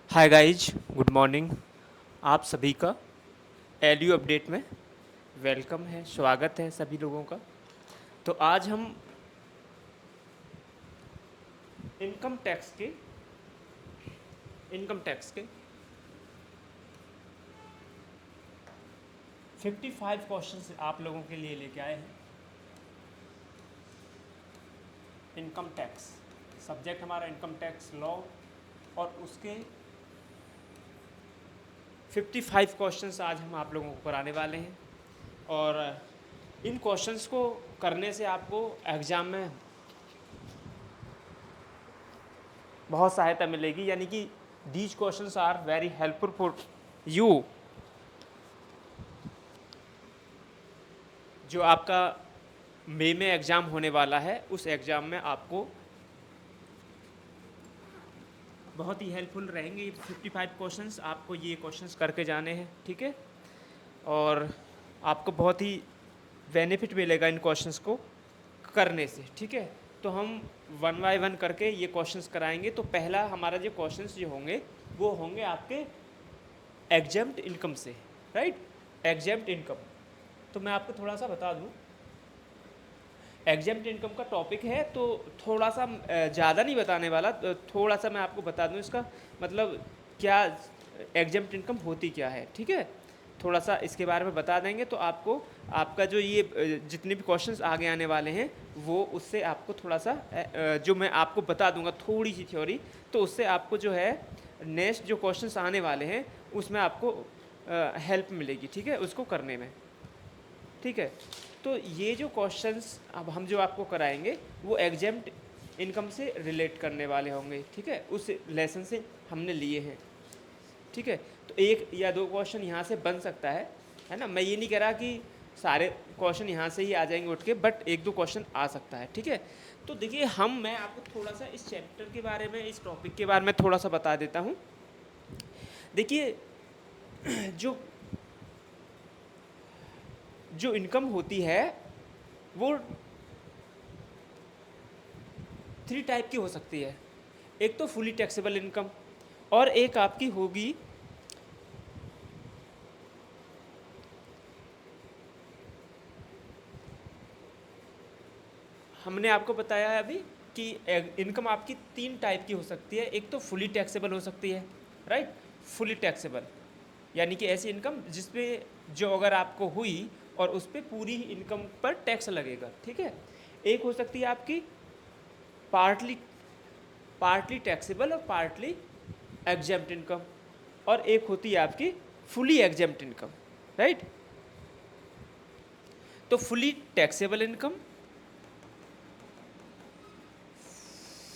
Hi guys, good morning. आप सभी का एलयू अपडेट में वेलकम है, स्वागत है सभी लोगों का। तो आज हम इनकम टैक्स के इनकम टैक्स के 55 क्वेश्चंस आप लोगों के लिए लेके आए हैं। इनकम टैक्स सब्जेक्ट हमारा इनकम टैक्स लॉ, और उसके 55 क्वेश्चंस आज हम आप लोगों को कराने वाले हैं। और इन क्वेश्चंस को करने से आपको एग्ज़ाम में बहुत सहायता मिलेगी, यानी कि these questions are very helpful for you. जो आपका मई में एग्ज़ाम होने वाला है, उस एग्ज़ाम में आपको बहुत ही हेल्पफुल रहेंगे। 55 क्वेश्चंस आपको ये क्वेश्चंस करके जाने हैं, ठीक है। और आपको बहुत ही बेनिफिट मिलेगा इन क्वेश्चंस को करने से, ठीक है। तो हम वन बाय वन करके ये क्वेश्चंस कराएंगे। तो पहला हमारा जो क्वेश्चंस जो होंगे वो होंगे आपके एग्जेम्प्ट इनकम से, राइट। एग्जेम्प्ट इनकम, तो मैं आपको थोड़ा सा बता दूं, एग्जेम्प्ट इनकम का टॉपिक है तो थोड़ा सा ज़्यादा नहीं बताने वाला, थोड़ा सा मैं आपको बता दूं इसका मतलब क्या एग्जेम्प्ट इनकम होती क्या है, ठीक है। थोड़ा सा इसके बारे में बता देंगे तो आपको आपका जो ये जितने भी क्वेश्चंस आगे आने वाले हैं वो उससे आपको थोड़ा सा जो मैं आपको बता दूंगा थोड़ी सी थ्योरी, तो उससे आपको जो है नेक्स्ट जो क्वेश्चंस आने वाले हैं उसमें आपको हेल्प मिलेगी, ठीक है, उसको करने में, ठीक है। तो ये जो क्वेश्चंस अब हम जो आपको कराएंगे वो एग्जेम्प्ट इनकम से रिलेट करने वाले होंगे, ठीक है, उस लेसन से हमने लिए हैं, ठीक है। तो एक या दो क्वेश्चन यहाँ से बन सकता है ना। मैं ये नहीं कह रहा कि सारे क्वेश्चन यहाँ से ही आ जाएंगे उठ के, बट एक दो क्वेश्चन आ सकता है, ठीक है। तो देखिए मैं आपको थोड़ा सा इस चैप्टर के बारे में, इस टॉपिक के बारे में थोड़ा सा बता देता हूँ। देखिए जो जो इनकम होती है वो 3 टाइप की हो सकती है। एक तो फुली टैक्सेबल इनकम, और एक आपकी होगी हमने आपको बताया है अभी कि इनकम आपकी 3 टाइप की हो सकती है। एक तो फुली टैक्सेबल हो सकती है, राइट। फुली टैक्सेबल यानी कि ऐसी इनकम जिसपे जो अगर आपको हुई और उस पर पूरी इनकम पर टैक्स लगेगा, ठीक है। एक हो सकती है आपकी पार्टली पार्टली टैक्सेबल और पार्टली एग्जेम्प्ट इनकम, और एक होती है आपकी फुली एग्जेम्प्ट इनकम, राइट। तो fully taxable income,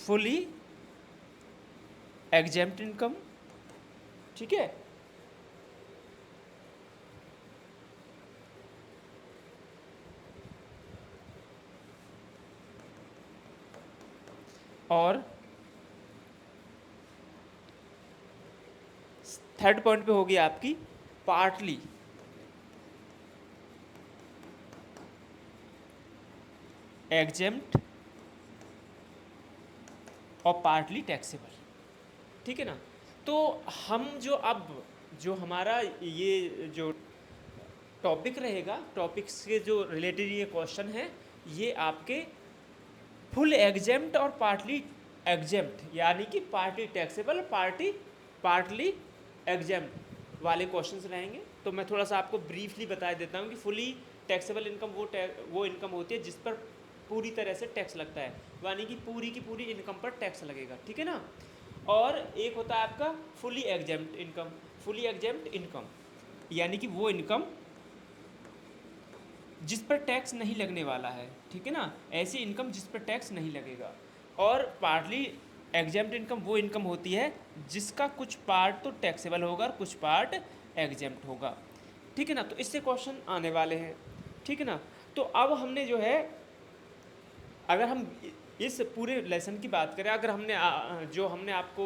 fully exempt income, ठीक है। और थर्ड पॉइंट पे होगी आपकी पार्टली एग्जेम्प्ट और पार्टली टैक्सेबल, ठीक है ना। तो हम जो हमारा ये जो टॉपिक रहेगा, टॉपिक से जो रिलेटेड ये क्वेश्चन है, ये आपके फुल एग्जेम्प्ट और पार्टली एग्जेम्प्ट यानी कि पार्टली टैक्सेबल, पार्टली एग्जेम्प्ट वाले क्वेश्चंस रहेंगे। तो मैं थोड़ा सा आपको ब्रीफली बता देता हूँ कि फुली टैक्सेबल इनकम वो इनकम होती है जिस पर पूरी तरह से टैक्स लगता है, यानी कि पूरी की पूरी इनकम पर टैक्स लगेगा, ठीक है ना। और एक होता है आपका fully exempt income. Fully exempt income यानी कि वो इनकम जिस पर टैक्स नहीं लगने वाला है, ठीक है ना, ऐसी इनकम जिस पर टैक्स नहीं लगेगा। और पार्टली एग्जेम्प्ट इनकम वो इनकम होती है जिसका कुछ पार्ट तो टैक्सेबल होगा और कुछ पार्ट एग्जेम्प्ट होगा, ठीक है ना। तो इससे क्वेश्चन आने वाले हैं, ठीक है ना। तो अब हमने जो है, अगर हम इस पूरे लेसन की बात करें, अगर जो हमने आपको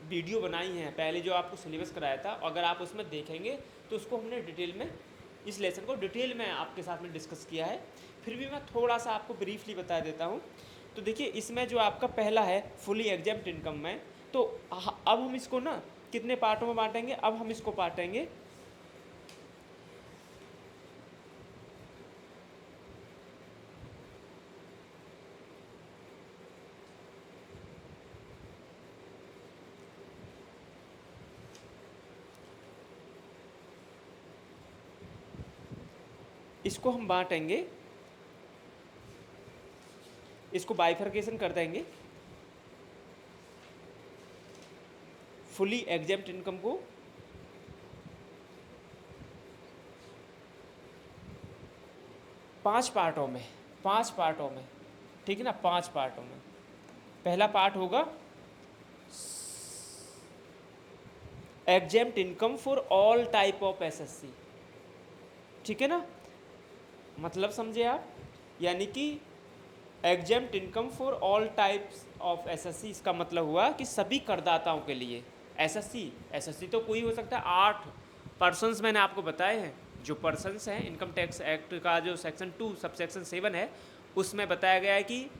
वीडियो बनाई है पहले, जो आपको सिलेबस कराया था, अगर आप उसमें देखेंगे तो उसको हमने डिटेल में, इस लेसन को डिटेल में आपके साथ में डिस्कस किया है। फिर भी मैं थोड़ा सा आपको ब्रीफली बता देता हूँ। तो देखिए इसमें जो आपका पहला है फुली एग्जेम्प्ट इनकम में, तो अब हम इसको ना कितने पार्टों में बांटेंगे, अब हम इसको बांटेंगे इसको हम बांटेंगे, इसको बाइफरकेशन कर देंगे, फुली एग्जेम्प्ट इनकम को पांच पार्टों में, ठीक है ना, 5 पार्टों में। पहला पार्ट होगा exempt income for all type of SSC, ठीक है ना, मतलब समझे आप, यानी कि exempt income for all types of SSC, इसका मतलब हुआ कि सभी करदाताओं के लिए। एसएससी तो कोई हो सकता है, 8 पर्सन्स मैंने आपको बताए हैं, जो पर्सन्स हैं, इनकम टैक्स एक्ट का जो सेक्शन 2 सब सेक्शन 7 है उसमें बताया गया है कि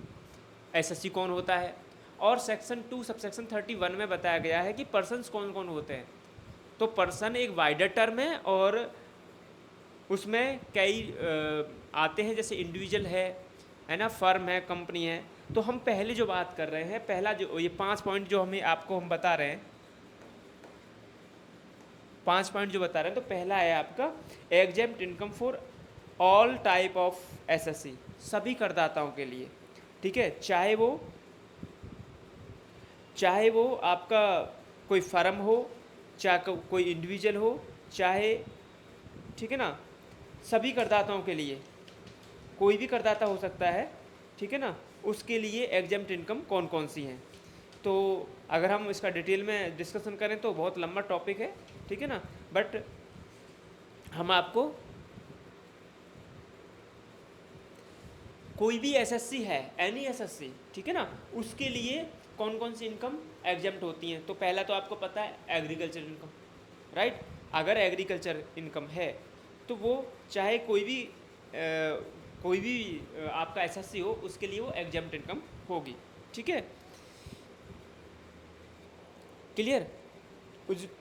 एसएससी कौन होता है, और सेक्शन 2 सब सेक्शन 31 में बताया गया है कि पर्सन्स कौन कौन होते हैं। तो पर्सन एक वाइडर टर्म है और उसमें कई आते हैं, जैसे इंडिविजुअल है ना, फर्म है, कंपनी है। तो हम पहले जो बात कर रहे हैं, पहला जो ये 5 पॉइंट जो हम बता रहे हैं, 5 पॉइंट जो बता रहे हैं, तो पहला है आपका exempt income for all type of SSC, सभी करदाताओं के लिए, ठीक है, चाहे वो आपका कोई फर्म हो, चाहे कोई इंडिविजुअल हो, चाहे, ठीक है ना, सभी करदाताओं के लिए, कोई भी करदाता हो सकता है, ठीक है ना, उसके लिए एग्जेम्प्ट इनकम कौन कौन सी हैं। तो अगर हम इसका डिटेल में डिस्कशन करें तो बहुत लंबा टॉपिक है, ठीक है ना, बट हम आपको कोई भी एसएससी है, एनी एसएससी, ठीक है ना, उसके लिए कौन कौन सी इनकम एग्जेम्प्ट होती हैं। तो पहला तो आपको पता है एग्रीकल्चर इनकम, राइट। अगर एग्रीकल्चर इनकम है तो वो चाहे कोई भी आपका एसएससी हो, उसके लिए वो एग्जेम्प्ट इनकम होगी, ठीक है, क्लियर।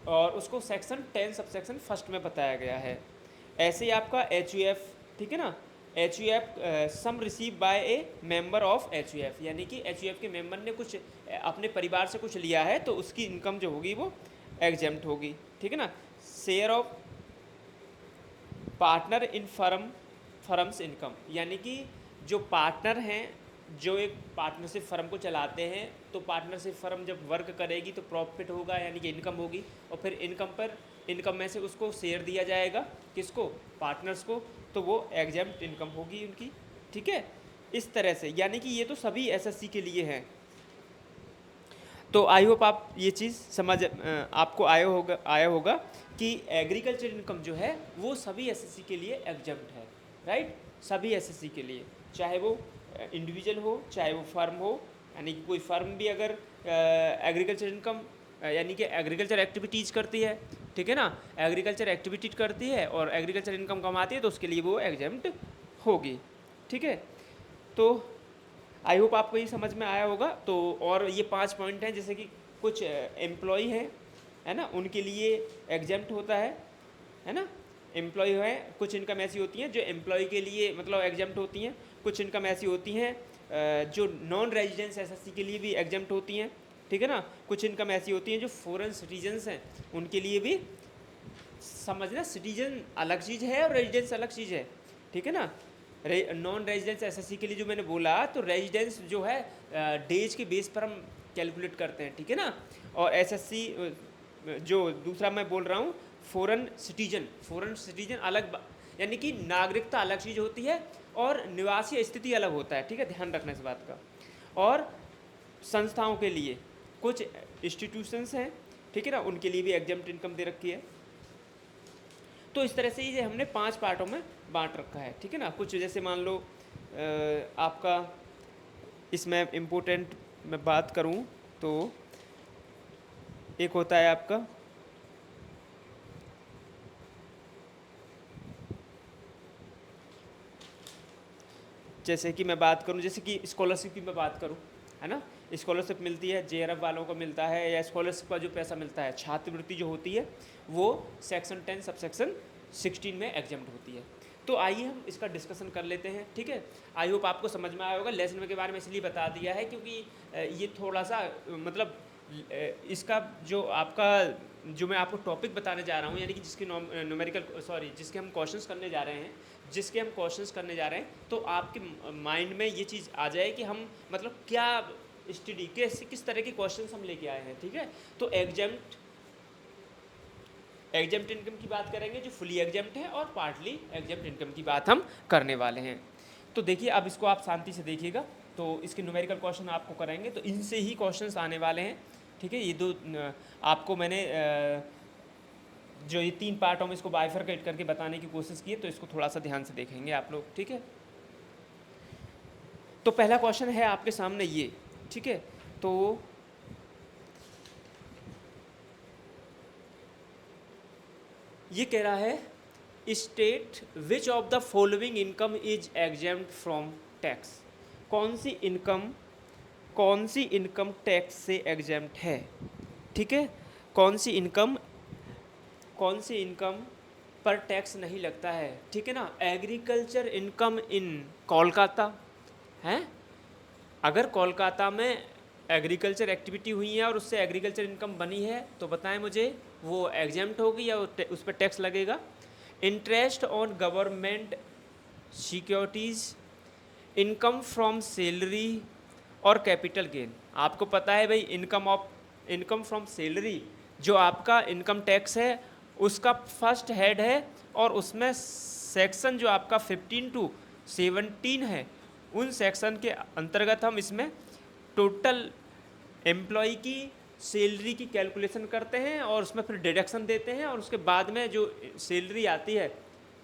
और उसको सेक्शन 10 सब सेक्शन फर्स्ट में बताया गया है। ऐसे ही आपका एच, ठीक है ना, H sum receive by a member of H, यानी कि एच के मेंबर ने कुछ अपने परिवार से कुछ लिया है तो उसकी इनकम जो होगी वो एग्जेम्प्ट होगी, ठीक है ना। Share of partner in firms income, यानी कि जो पार्टनर हैं, जो एक पार्टनरशिप फर्म को चलाते हैं, तो पार्टनरशिप फर्म जब वर्क करेगी तो प्रॉफिट होगा, यानी कि इनकम होगी, और फिर इनकम में से उसको शेयर दिया जाएगा, किसको, पार्टनर्स को, तो वो एग्जेम्प्ट इनकम होगी उनकी, ठीक है। इस तरह से, यानी कि ये तो सभी एसएससी के लिए हैं। तो आई होप आप ये चीज़ समझ आपको आया होगा कि एग्रीकल्चर इनकम जो है वो सभी एसएससी के लिए एग्जेम्प्ट है, राइट, सभी एसएससी के लिए, चाहे वो इंडिविजुअल हो, चाहे वो फर्म हो, यानी कि कोई फर्म भी अगर एग्रीकल्चर इनकम यानी कि एग्रीकल्चर एक्टिविटीज़ करती है, ठीक है ना, एग्रीकल्चर एक्टिविटीज करती है और एग्रीकल्चर इनकम कमाती है, तो उसके लिए वो एग्जेम्प्ट होगी, ठीक है। तो आई होप आपको ये समझ में आया होगा। तो और ये 5 पॉइंट हैं, जैसे कि कुछ एम्प्लॉय हैं, है ना, उनके लिए एग्जेम्प्ट होता है ना, एम्प्लॉय है, कुछ इनकम ऐसी होती हैं जो एम्प्लॉय के लिए मतलब एग्जेम्प्ट होती हैं, कुछ इनकम ऐसी होती हैं जो नॉन रेजिडेंस एसएससी के लिए भी एग्जेम्प्ट होती हैं, ठीक है ना, कुछ इनकम ऐसी होती हैं जो फॉरेन सिटीजन्स हैं उनके लिए भी, समझना, सिटीजन अलग चीज़ है और रेजिडेंस अलग चीज़ है, ठीक है ना। नॉन रेजिडेंस एसएससी के लिए जो मैंने बोला, तो रेजिडेंस जो है डेज के बेस पर हम कैलकुलेट करते हैं, ठीक है ना, और एसएससी जो दूसरा मैं बोल रहा हूँ फॉरेन सिटीजन अलग, यानी कि नागरिकता अलग चीज़ होती है और निवासी स्थिति अलग होता है, ठीक है, ध्यान रखना इस बात का। और संस्थाओं के लिए कुछ इंस्टीट्यूशंस हैं, ठीक है ना, उनके लिए भी एग्जेम्प्ट इनकम दे रखी है। तो इस तरह से ये हमने 5 पार्टों में बांट रखा है, ठीक है ना। कुछ जैसे मान लो आपका इसमें इम्पोर्टेंट मैं बात करूं तो एक होता है आपका जैसे कि मैं बात करूं, जैसे कि स्कॉलरशिप की मैं बात करूं, है ना, स्कॉलरशिप मिलती है, JRF वालों को मिलता है, या स्कॉलरशिप का जो पैसा मिलता है, छात्रवृत्ति जो होती है वो सेक्शन 10 सबसेक्शन 16 में एग्जम्प्ट होती है। तो आइए हम इसका डिस्कशन कर लेते हैं, ठीक है। आई होप आपको समझ में आया होगा। लेसन के बारे में इसलिए बता दिया है क्योंकि ये थोड़ा सा मतलब इसका जो आपका जो मैं आपको टॉपिक बताने जा रहा हूँ, यानी कि जिसके जिसके हम क्वेश्चंस करने जा रहे हैं, तो आपके माइंड में ये चीज़ आ जाए कि हम मतलब क्या स्टडी किस तरह के क्वेश्चंस हम लेके आए हैं, ठीक है। तो एग्जम्प्ट इनकम की बात करेंगे जो फुली एग्जम्प्ट है, और पार्टली एग्जम्प्ट इनकम की बात हम करने वाले हैं। तो देखिए, अब इसको आप शांति से देखिएगा। तो इसके न्यूमेरिकल क्वेश्चन आपको कराएंगे, तो इनसे ही क्वेश्चंस आने वाले हैं, ठीक है। ये दो आपको मैंने जो ये 3 पार्टों में इसको बाइफरकेट करके बताने की कोशिश की है, तो इसको थोड़ा सा ध्यान से देखेंगे आप लोग, ठीक है। तो पहला क्वेश्चन है आपके सामने ये, ठीक है। तो ये कह रहा है, state which of the following income is exempt from tax. कौन सी इनकम टैक्स से एग्जेम्प्ट है, ठीक है। कौन सी इनकम पर टैक्स नहीं लगता है, ठीक है ना। एग्रीकल्चर इनकम इन कोलकाता है, अगर कोलकाता में एग्रीकल्चर एक्टिविटी हुई है और उससे एग्रीकल्चर इनकम बनी है, तो बताएं मुझे वो एग्जेम्प्ट होगी या उस पर टैक्स लगेगा। Interest on government securities, income from salary और कैपिटल गेन। आपको पता है भाई, इनकम फ्रॉम सैलरी जो आपका इनकम टैक्स है उसका फर्स्ट हेड है, और उसमें सेक्शन जो आपका 15 to 17 है, उन सेक्शन के अंतर्गत हम इसमें टोटल एम्प्लॉय की सैलरी की कैलकुलेशन करते हैं और उसमें फिर डिडक्शन देते हैं, और उसके बाद में जो सैलरी आती है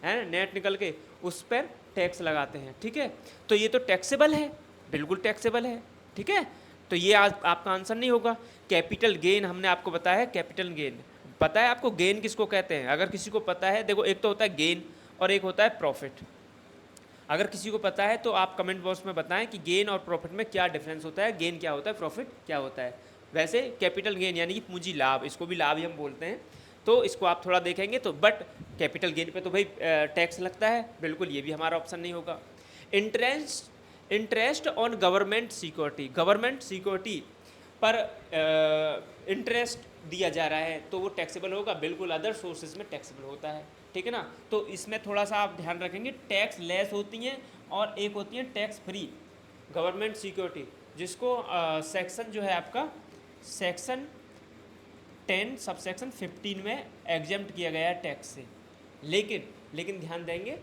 नेट निकल के, उस पर टैक्स लगाते हैं, ठीक है। तो ये तो टैक्सेबल है, बिल्कुल टैक्सेबल है, ठीक है। तो ये आज आपका आंसर नहीं होगा। कैपिटल गेन हमने आपको बताया है, कैपिटल गेन पता है आपको, गेन किसको कहते हैं? अगर किसी को पता है, देखो एक तो होता है गेन और एक होता है प्रॉफिट। अगर किसी को पता है तो आप कमेंट बॉक्स में बताएं कि गेन और प्रॉफिट में क्या डिफरेंस होता है, गेन क्या होता है, प्रॉफिट क्या होता है। वैसे कैपिटल गेन यानी कि पूंजी लाभ, इसको भी लाभ ही हम बोलते हैं, तो इसको आप थोड़ा देखेंगे तो। बट कैपिटल गेन पे तो भाई टैक्स लगता है, बिल्कुल ये भी हमारा ऑप्शन नहीं होगा। इंटरेस्ट ऑन गवर्नमेंट सिक्योरिटी पर इंटरेस्ट दिया जा रहा है, तो वो टैक्सेबल होगा, बिल्कुल अदर सोर्सेज में टैक्सेबल होता है, ठीक है ना। तो इसमें थोड़ा सा आप ध्यान रखेंगे, टैक्स लेस होती हैं और एक होती है टैक्स फ्री गवर्नमेंट सिक्योरिटी, जिसको सेक्शन जो है आपका सेक्शन 10 सबसेक्शन 15 में एग्जेम्प्ट किया गया है टैक्स से। लेकिन ध्यान देंगे,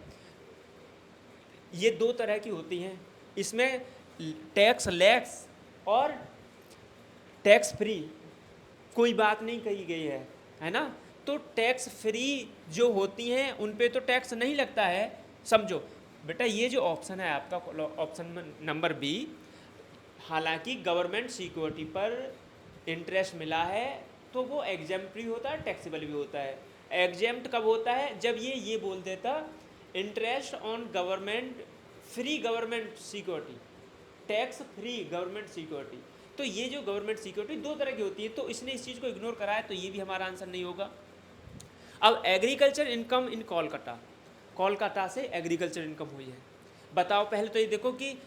ये 2 तरह की होती हैं, इसमें टैक्स लेस और टैक्स फ्री कोई बात नहीं कही गई है ना। तो टैक्स फ्री जो होती हैं उन पे तो टैक्स नहीं लगता है। समझो बेटा, ये जो ऑप्शन है आपका, ऑप्शन नंबर बी, हालांकि गवर्नमेंट सिक्योरिटी पर इंटरेस्ट मिला है तो वो एग्जेम्प्ट होता है, टैक्सेबल भी होता है। एग्जेम्प्ट कब होता है? जब ये बोल देता interest on free government security, tax free government security. तो ये जो गवर्नमेंट सिक्योरिटी 2 तरह की होती है, तो इसने इस चीज़ को इग्नोर करा है, तो ये भी हमारा आंसर नहीं होगा। अब एग्रीकल्चर इनकम इन कोलकाता से एग्रीकल्चर इनकम हुई है। बताओ पहले तो ये देखो कि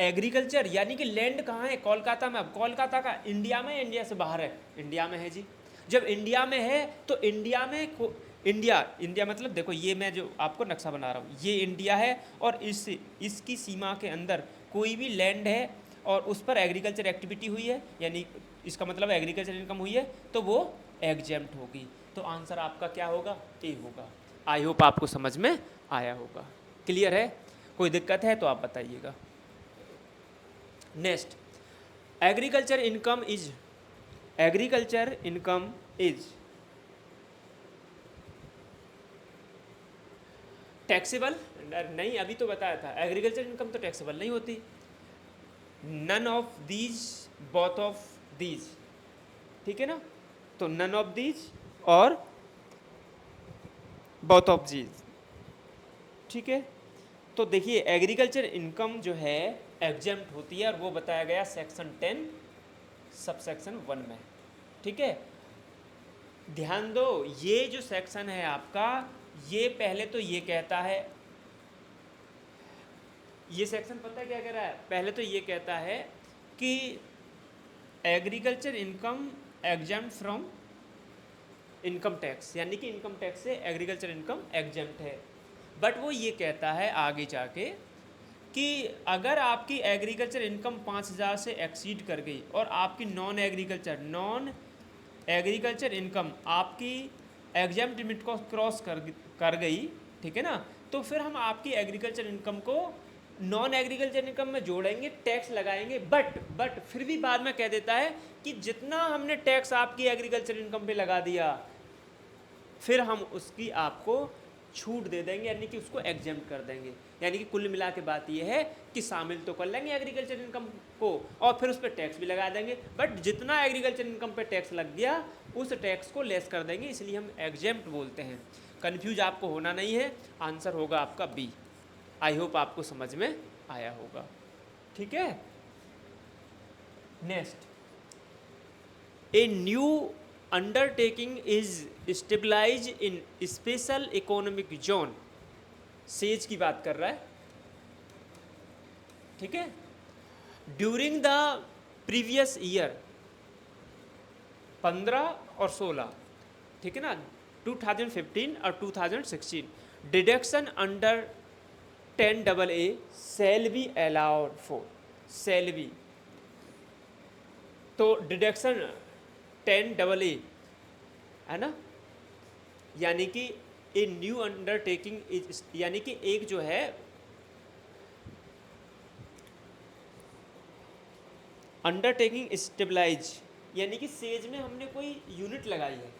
एग्रीकल्चर यानी कि लैंड कहाँ है? कोलकाता में। अब कोलकाता का इंडिया में, इंडिया से बाहर है? इंडिया में है जी। जब इंडिया में है तो इंडिया में इंडिया मतलब देखो, ये मैं जो आपको नक्शा बना रहा हूँ, ये इंडिया है और इसकी सीमा के अंदर कोई भी लैंड है और उस पर एग्रीकल्चर एक्टिविटी हुई है, यानी इसका मतलब एग्रीकल्चर इनकम हुई है, तो वो एग्जेम्प्ट होगी। तो आंसर आपका क्या होगा? ए होगा। आई होप आपको समझ में आया होगा। क्लियर है? कोई दिक्कत है तो आप बताइएगा। Next, agriculture income is taxable? नहीं, अभी तो बताया था एग्रीकल्चर इनकम तो टैक्सेबल नहीं होती। None of these, both of these, ठीक है ना। तो नन ऑफ दीज और बोथ ऑफ दीज, ठीक है। तो देखिए, एग्रीकल्चर इनकम जो है एग्जेम्प्ट होती है और वो बताया गया सेक्शन 10 सबसेक्शन 1 में, ठीक है। ध्यान दो, ये जो सेक्शन है आपका, ये पहले तो ये कहता है, ये सेक्शन पता है क्या कह रहा है, पहले तो ये कहता है कि agriculture income exempt from income tax, यानी कि इनकम टैक्स से एग्रीकल्चर इनकम एग्जम्प्ट है। बट वो ये कहता है आगे जाके कि अगर आपकी एग्रीकल्चर इनकम 5,000 से एक्सीड कर गई और आपकी नॉन एग्रीकल्चर इनकम आपकी एग्जम्प्ट लिमिट को क्रॉस कर गई, ठीक है ना, तो फिर हम आपकी एग्रीकल्चर इनकम को नॉन एग्रीकल्चर इनकम में जोड़ेंगे, टैक्स लगाएंगे। बट फिर भी बाद में कह देता है कि जितना हमने टैक्स आपकी एग्रीकल्चर इनकम पे लगा दिया, फिर हम उसकी आपको छूट दे देंगे, यानी कि उसको एग्जेम्प्ट कर देंगे। यानी कि कुल मिला के बात यह है कि शामिल तो कर लेंगे एग्रीकल्चर इनकम को और फिर उस पर टैक्स भी लगा देंगे, बट जितना एग्रीकल्चर इनकम पे टैक्स लग गया उस टैक्स को लेस कर देंगे, इसलिए हम एग्जेम्प्ट बोलते हैं। कन्फ्यूज आपको होना नहीं है, आंसर होगा आपका बी। आई होप आपको समझ में आया होगा, ठीक है। Next, a new undertaking is stabilise in special economic zone, SEZ की बात कर रहा है, ठीक है। ड्यूरिंग द प्रीवियस ईयर 15 और 16, ठीक है ना, 2015 और 2016, deduction under 10AA shall be allowed for, shell be, तो डिडक्शन 10AA है ना, यानी कि ए न्यू अंडरटेकिंग इज, यानी कि एक जो है अंडरटेकिंग स्टेबलाइज, यानी कि सेज में हमने कोई यूनिट लगाई है,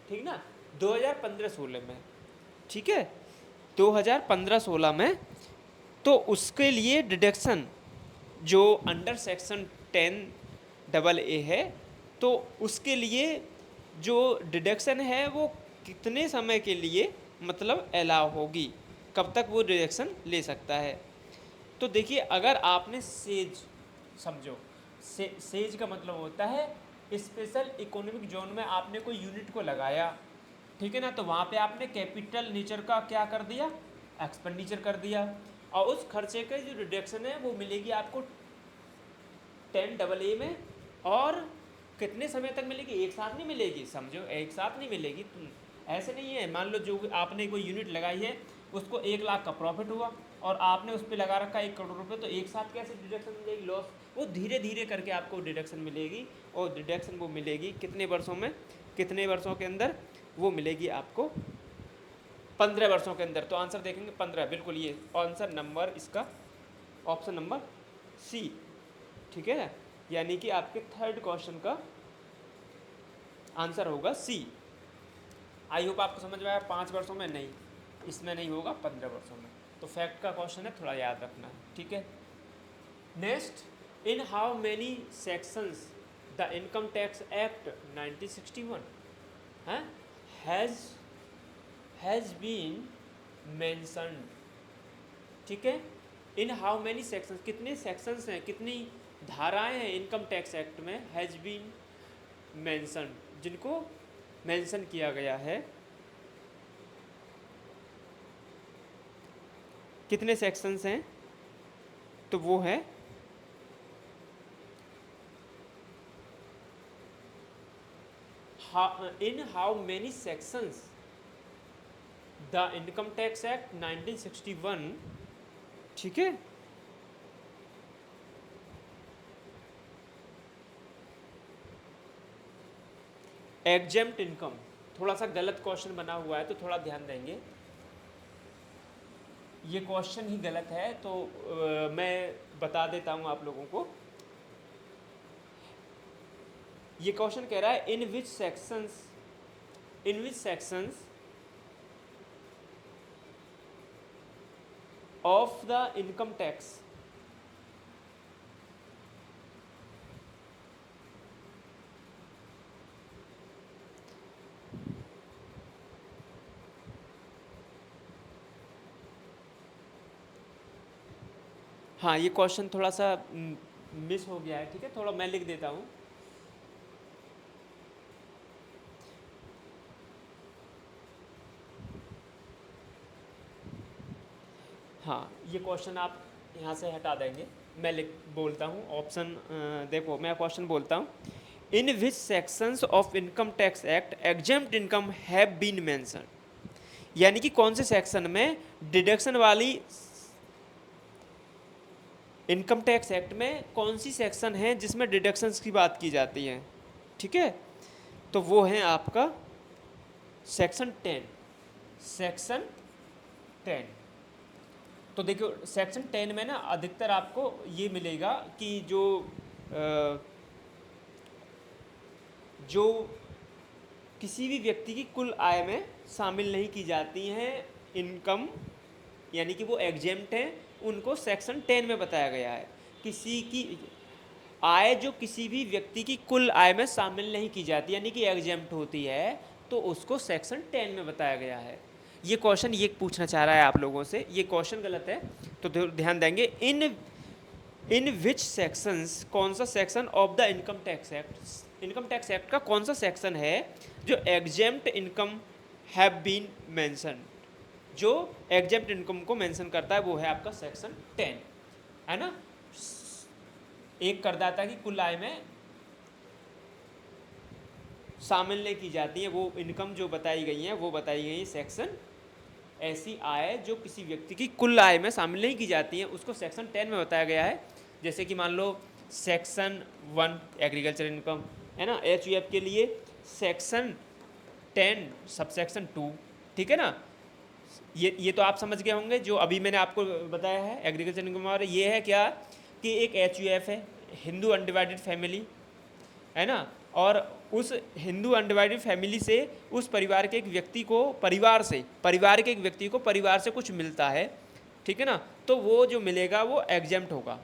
ठीक ना, 2015-16 में, ठीक है, 2015-16 में, तो उसके लिए डिडक्शन जो अंडर सेक्शन 10AA है, तो उसके लिए जो डिडक्शन है वो कितने समय के लिए मतलब अलाउ होगी, कब तक वो डिडक्शन ले सकता है। तो देखिए, अगर आपने सेज समझो, सेज का मतलब होता है स्पेशल इकोनॉमिक जोन में आपने कोई यूनिट को लगाया, ठीक है ना, तो वहाँ पे आपने कैपिटल नेचर का क्या कर दिया, एक्सपेंडिचर कर दिया, और उस खर्चे का जो डिडक्शन है वो मिलेगी आपको 10AA में। और कितने समय तक मिलेगी, एक साथ नहीं मिलेगी, समझो एक साथ नहीं मिलेगी, ऐसे नहीं है। मान लो जो आपने कोई यूनिट लगाई है उसको 1 लाख का प्रॉफिट हुआ और आपने उस पर लगा रखा 1 करोड़ रुपए, तो एक साथ कैसे डिडक्शन मिलेगी, लॉस, वो धीरे धीरे करके आपको डिडक्शन मिलेगी। और डिडक्शन वो मिलेगी कितने वर्षों में, कितने वर्षों के अंदर वो मिलेगी आपको, 15 वर्षों के अंदर। तो आंसर देखेंगे 15, बिल्कुल ये आंसर नंबर इसका ऑप्शन नंबर सी, ठीक है, यानी कि आपके थर्ड क्वेश्चन का आंसर होगा सी। आई होप आपको समझ में आया। 5 वर्षों में नहीं, इसमें नहीं होगा, 15 वर्षों में। तो फैक्ट का क्वेश्चन है, थोड़ा याद रखना है, ठीक है। Next, in how many sections the income tax act 1961 has been mentioned, ठीक है। इन हाउ मेनी सेक्शंस, कितने सेक्शंस हैं, कितनी धाराएं हैं इनकम टैक्स एक्ट में, हैज़ बीन मेंशन्ड, जिनको मेंशन किया गया है, कितने सेक्शंस हैं, तो वो है in how many sections the income tax act 1961, ठीक है। एग्जेम्प्ट इनकम, थोड़ा सा गलत क्वेश्चन बना हुआ है तो थोड़ा ध्यान देंगे, ये क्वेश्चन ही गलत है, तो मैं बता देता हूँ आप लोगों को। ये क्वेश्चन कह रहा है in which sections of the income tax हाँ, ये क्वेश्चन थोड़ा सा मिस हो गया है, ठीक है, थोड़ा मैं लिख देता हूँ। हाँ, ये क्वेश्चन आप यहाँ से हटा देंगे। मैं लिख बोलता हूँ ऑप्शन, देखो मैं क्वेश्चन बोलता हूँ। In which sections of income tax act exempt income have been mention, यानी कि कौन से सेक्शन में डिडक्शन वाली, इनकम टैक्स एक्ट में कौन सी सेक्शन है जिसमें डिडक्शंस की बात की जाती है। ठीक है, तो वो है आपका सेक्शन 10। सेक्शन 10, तो देखो सेक्शन 10 में ना अधिकतर आपको ये मिलेगा कि अ, जो किसी भी व्यक्ति की कुल आय में शामिल नहीं की जाती हैं इनकम, यानी कि वो एग्जेम्प्ट हैं, उनको सेक्शन 10 में बताया गया है। किसी की आय जो किसी भी व्यक्ति की कुल आय में शामिल नहीं की जाती यानी कि एग्जेम्प्ट होती है, तो उसको सेक्शन 10 में बताया गया है। ये क्वेश्चन ये पूछना चाह रहा है आप लोगों से, ये क्वेश्चन गलत है, तो ध्यान देंगे। इन विच सेक्शंस, कौन सा section of the income tax act, income tax act का कौन सा सेक्शन है जो exempt income have been mention, जो एग्जेम्प्ट इनकम को मेंशन करता है, वो है आपका सेक्शन 10, है ना। एक करदाता की कुल आय में शामिल नहीं की जाती है वो इनकम जो बताई गई है, वो बताई गई है सेक्शन, ऐसी आय जो किसी व्यक्ति की कुल आय में शामिल नहीं की जाती है उसको सेक्शन 10 में बताया गया है। जैसे कि मान लो सेक्शन 1 एग्रीकल्चर इनकम, है ना, HUF के लिए सेक्शन 10 सब सेक्शन 2, ठीक है ना। ये तो आप समझ गए होंगे जो अभी मैंने आपको बताया है एग्रीकल्चर इनकम। और ये है क्या कि एक HUF है, हिंदू अनडिवाइडेड फैमिली, है ना, और उस हिंदू अनडिवाइडेड फैमिली से उस परिवार के एक व्यक्ति को परिवार के एक व्यक्ति को परिवार से कुछ मिलता है, ठीक है ना, तो वो जो मिलेगा वो एग्जेम्प्ट होगा,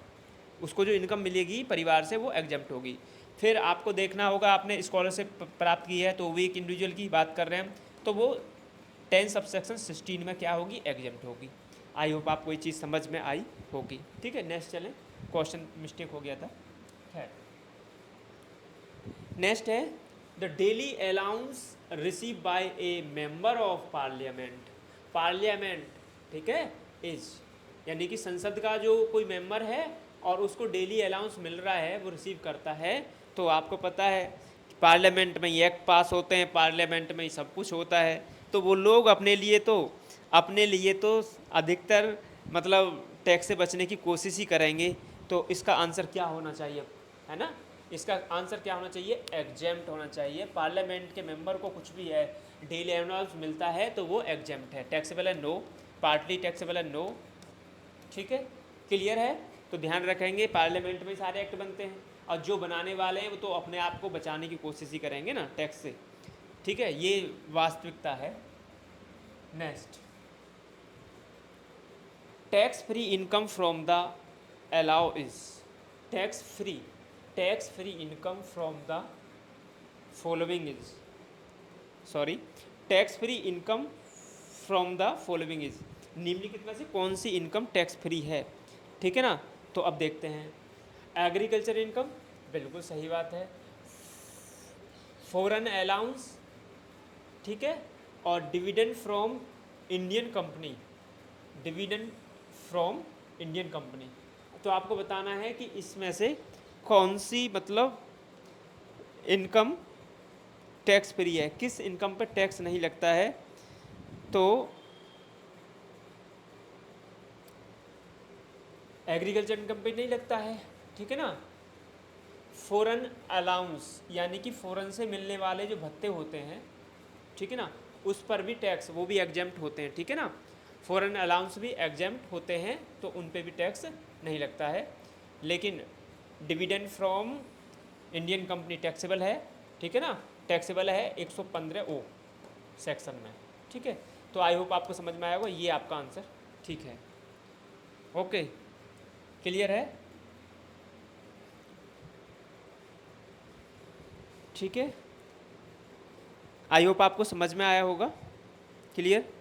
उसको जो इनकम मिलेगी परिवार से वो एग्जेम्प्ट होगी। फिर आपको देखना होगा, आपने स्कॉलरशिप प्राप्त की है तो वो एक इंडिविजुअल की बात कर रहे हैं, तो वो 10 सबसेक्शन 16 में क्या होगी, एग्जेम्प्ट होगी। आई होप आपको ये चीज़ समझ में आई होगी। ठीक है, नेक्स्ट चलें, क्वेश्चन मिस्टेक हो गया था। खैर, नेक्स्ट है the daily allowance receive by a member of parliament. Parliament, ठीक है, इज यानी कि संसद का जो कोई मेंबर है और उसको डेली अलाउंस मिल रहा है, वो रिसीव करता है। तो आपको पता है पार्लियामेंट में ये एक्ट पास होते हैं, पार्लियामेंट में ही सब कुछ होता है, तो वो लोग अपने लिए तो अधिकतर मतलब टैक्स से बचने की कोशिश ही करेंगे। तो इसका आंसर क्या होना चाहिए, है ना, इसका आंसर क्या होना चाहिए, एग्जेम्प्ट होना चाहिए। पार्लियामेंट के मेंबर को कुछ भी है डेली अलाउंस मिलता है तो वो एग्जेम्प्ट है। टैक्सेबल है नो, पार्टली टैक्सेबल है नो, ठीक है, क्लियर है। तो ध्यान रखेंगे पार्लियामेंट में सारे एक्ट बनते हैं और जो बनाने वाले हैं वो तो अपने आप को बचाने की कोशिश ही करेंगे ना टैक्स से, ठीक है, ये वास्तविकता है। Next, tax free income from the allow is, tax free income from the following is, sorry, tax free income from the following is, निम्नलिखित में से कौन सी इनकम टैक्स फ्री है, ठीक है ना। तो अब देखते हैं, एग्रीकल्चर इनकम, बिल्कुल सही बात है, फॉरेन अलाउंस, ठीक है, और dividend from Indian company, dividend from Indian company. तो आपको बताना है कि इसमें से कौन सी मतलब इनकम टैक्स फ्री है, किस इनकम पर टैक्स नहीं लगता है। तो एग्रीकल्चर इनकम पे नहीं लगता है, ठीक है ना। फॉरेन अलाउंस यानी कि फ़ॉरेन से मिलने वाले जो भत्ते होते हैं, ठीक है ना, उस पर भी टैक्स, वो भी एग्जेम्प्ट होते हैं, ठीक है ना, फॉरेन अलाउंस भी एग्जेम्प्ट होते हैं तो उन पे भी टैक्स नहीं लगता है। लेकिन dividend from Indian company taxable है, ठीक है ना, टैक्सेबल है 115 ओ सेक्शन में, ठीक है। तो आई होप आपको समझ में आया होगा, ये आपका आंसर ठीक है। ओके, क्लियर है, ठीक है, आई होप आपको समझ में आया होगा, क्लियर।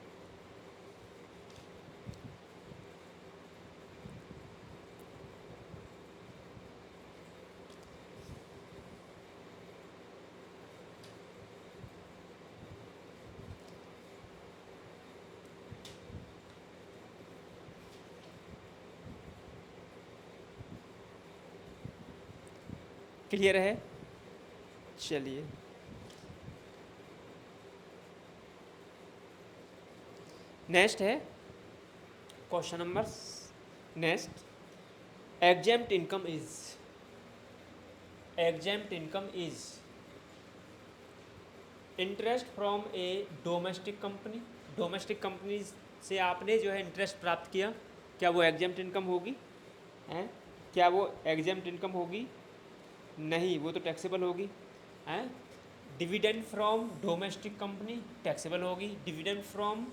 क्लियर है? चलिए, नेक्स्ट है question number next, exempt income is, exempt income is interest from A domestic company, domestic company से आपने जो है इंटरेस्ट प्राप्त किया, क्या वो एग्जेम्प्ट इनकम होगी? हैं? क्या वो एग्जेम्प्ट इनकम होगी? नहीं, वो तो टैक्सेबल होगी। हैं? Dividend from domestic company taxable होगी, dividend from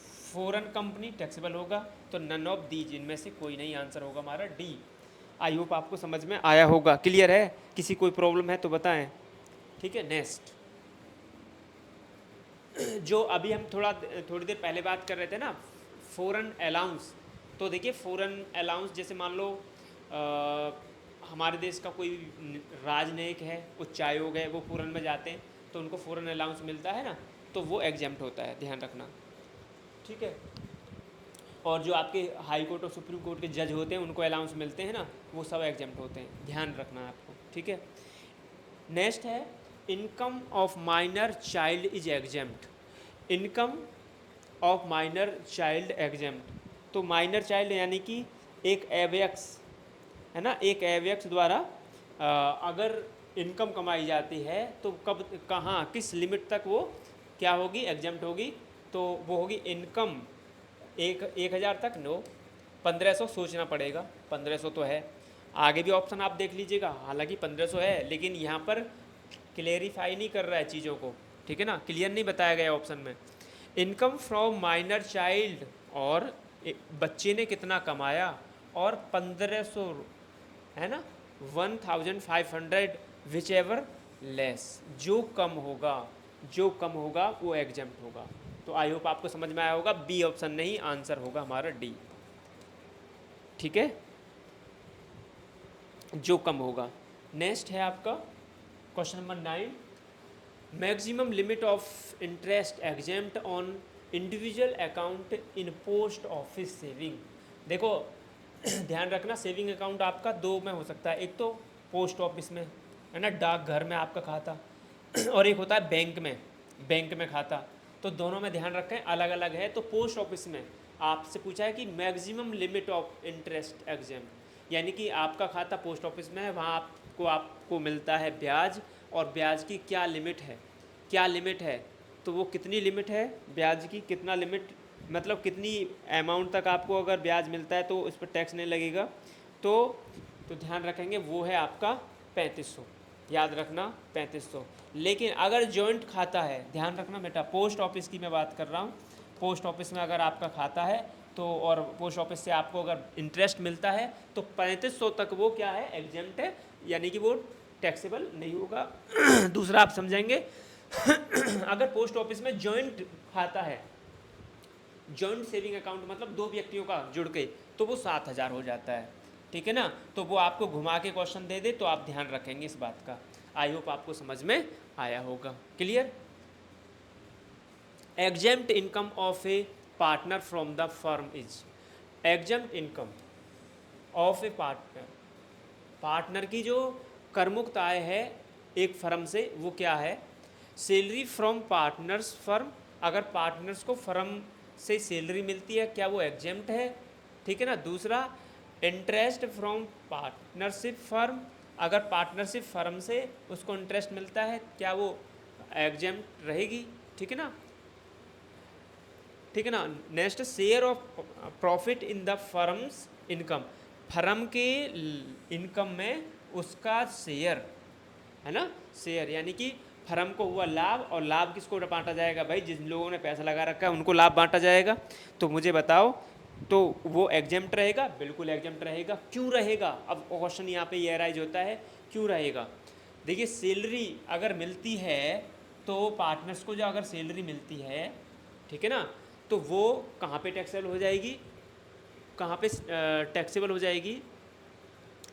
foreign company taxable होगा। तो नन ऑफ दीज, इनमें से कोई नहीं, आंसर होगा हमारा डी। आई होप आपको समझ में आया होगा। क्लियर है? किसी कोई प्रॉब्लम है तो बताएं। ठीक है, नेक्स्ट जो अभी हम थोड़ी देर पहले बात कर रहे थे ना, फॉरेन अलाउंस। तो देखिए फॉरेन अलाउंस, जैसे मान लो हमारे देश का कोई राजनयिक है, उच्चायोग है, वो फॉरेन में जाते हैं तो उनको फॉरेन अलाउंस मिलता है ना, तो वो एग्जेम्प्ट होता है, ध्यान रखना। ठीक है, और जो आपके हाई कोर्ट और सुप्रीम कोर्ट के जज होते हैं उनको अलाउंस मिलते हैं ना, वो सब एग्जेम्प्ट होते हैं, ध्यान रखना आपको। ठीक है, नेक्स्ट है income of minor child is exempt, income of minor child exempt. तो माइनर चाइल्ड यानी कि एक एवयक्स है ना, एक एवयक्स द्वारा अगर इनकम कमाई जाती है तो कब, कहाँ, किस लिमिट तक वो क्या होगी, एग्जेम्प्ट होगी? तो वो होगी इनकम 1,000 तक, नो, 1,500 सोचना पड़ेगा, 1,500 तो है। आगे भी ऑप्शन आप देख लीजिएगा, हालांकि 1,500 है, लेकिन यहाँ पर क्लेरिफाई नहीं कर रहा है चीज़ों को, ठीक है ना, क्लियर नहीं बताया गया ऑप्शन में। इनकम फ्रॉम माइनर चाइल्ड, और बच्चे ने कितना कमाया, और 1,500 है ना, 1,500 विच एवर लेस, जो कम होगा, जो कम होगा वो एग्जेम्प्ट होगा। तो आई होप आपको समझ में आया होगा, बी ऑप्शन नहीं, आंसर होगा हमारा डी। ठीक है, जो कम होगा। नेक्स्ट है आपका question number 9, maximum limit of interest exempt on individual account in post office saving. देखो ध्यान रखना, सेविंग अकाउंट आपका दो में हो सकता है, एक तो पोस्ट ऑफिस में है ना, डाकघर में आपका खाता, और एक होता है बैंक में, बैंक में खाता। तो दोनों में ध्यान रखें, अलग अलग है। तो पोस्ट ऑफिस में आपसे पूछा है कि maximum limit of interest exempt, यानी कि आपका खाता पोस्ट ऑफिस में है, वहाँ आपको मिलता है ब्याज, और ब्याज की क्या लिमिट है, क्या लिमिट है, तो वो कितनी लिमिट है ब्याज की, कितना लिमिट, मतलब कितनी अमाउंट तक आपको अगर ब्याज मिलता है तो उस पर टैक्स नहीं लगेगा। तो ध्यान रखेंगे वो है आपका 3500, याद रखना 3500। लेकिन अगर जॉइंट खाता है, ध्यान रखना बेटा, पोस्ट ऑफिस की मैं बात कर रहा हूँ, पोस्ट ऑफिस में अगर आपका खाता है तो, और पोस्ट ऑफिस से आपको अगर इंटरेस्ट मिलता है तो 3500 तक वो क्या है, एग्जेम्प्ट है, यानी कि वो टैक्सेबल नहीं होगा। दूसरा आप समझेंगे अगर पोस्ट ऑफिस में जॉइंट खाता है, जॉइंट सेविंग अकाउंट मतलब दो व्यक्तियों का जुड़ के, तो वो 7,000 हो जाता है। ठीक है ना, तो वो आपको घुमा के क्वेश्चन दे दे तो आप ध्यान रखेंगे इस बात का। आई होप आपको समझ में आया होगा। Clear? Exempt income of A partner from the firm is, exempt income of A partner, partner की जो करमुक्त आय है एक फर्म से, वो क्या है, सैलरी फ्रॉम पार्टनर्स फर्म, अगर पार्टनर्स को फर्म से सैलरी मिलती है क्या वो एग्जेम्प्ट है? ठीक है ना। दूसरा, इंटरेस्ट फ्रॉम पार्टनरशिप फर्म, अगर पार्टनरशिप फर्म से उसको इंटरेस्ट मिलता है क्या वो एग्जेम्प्ट रहेगी? ठीक है ना, ठीक है ना। Next, share of profit in the firms income, firm के इनकम में उसका शेयर है ना, शेयर यानी कि फर्म को हुआ लाभ, और लाभ किसको बांटा जाएगा भाई, जिन लोगों ने पैसा लगा रखा है उनको लाभ बांटा जाएगा। तो मुझे बताओ, तो वो एग्जेम्प्ट रहेगा? बिल्कुल एग्जेम्प्ट रहेगा। क्यों रहेगा? अब क्वेश्चन यहाँ पे ये राइज होता है, क्यों रहेगा? देखिए, सैलरी अगर मिलती है तो पार्टनर्स को जो अगर सैलरी मिलती है, ठीक है ना, तो वो कहाँ पे टैक्सेबल हो जाएगी, कहाँ पे टैक्सेबल हो जाएगी?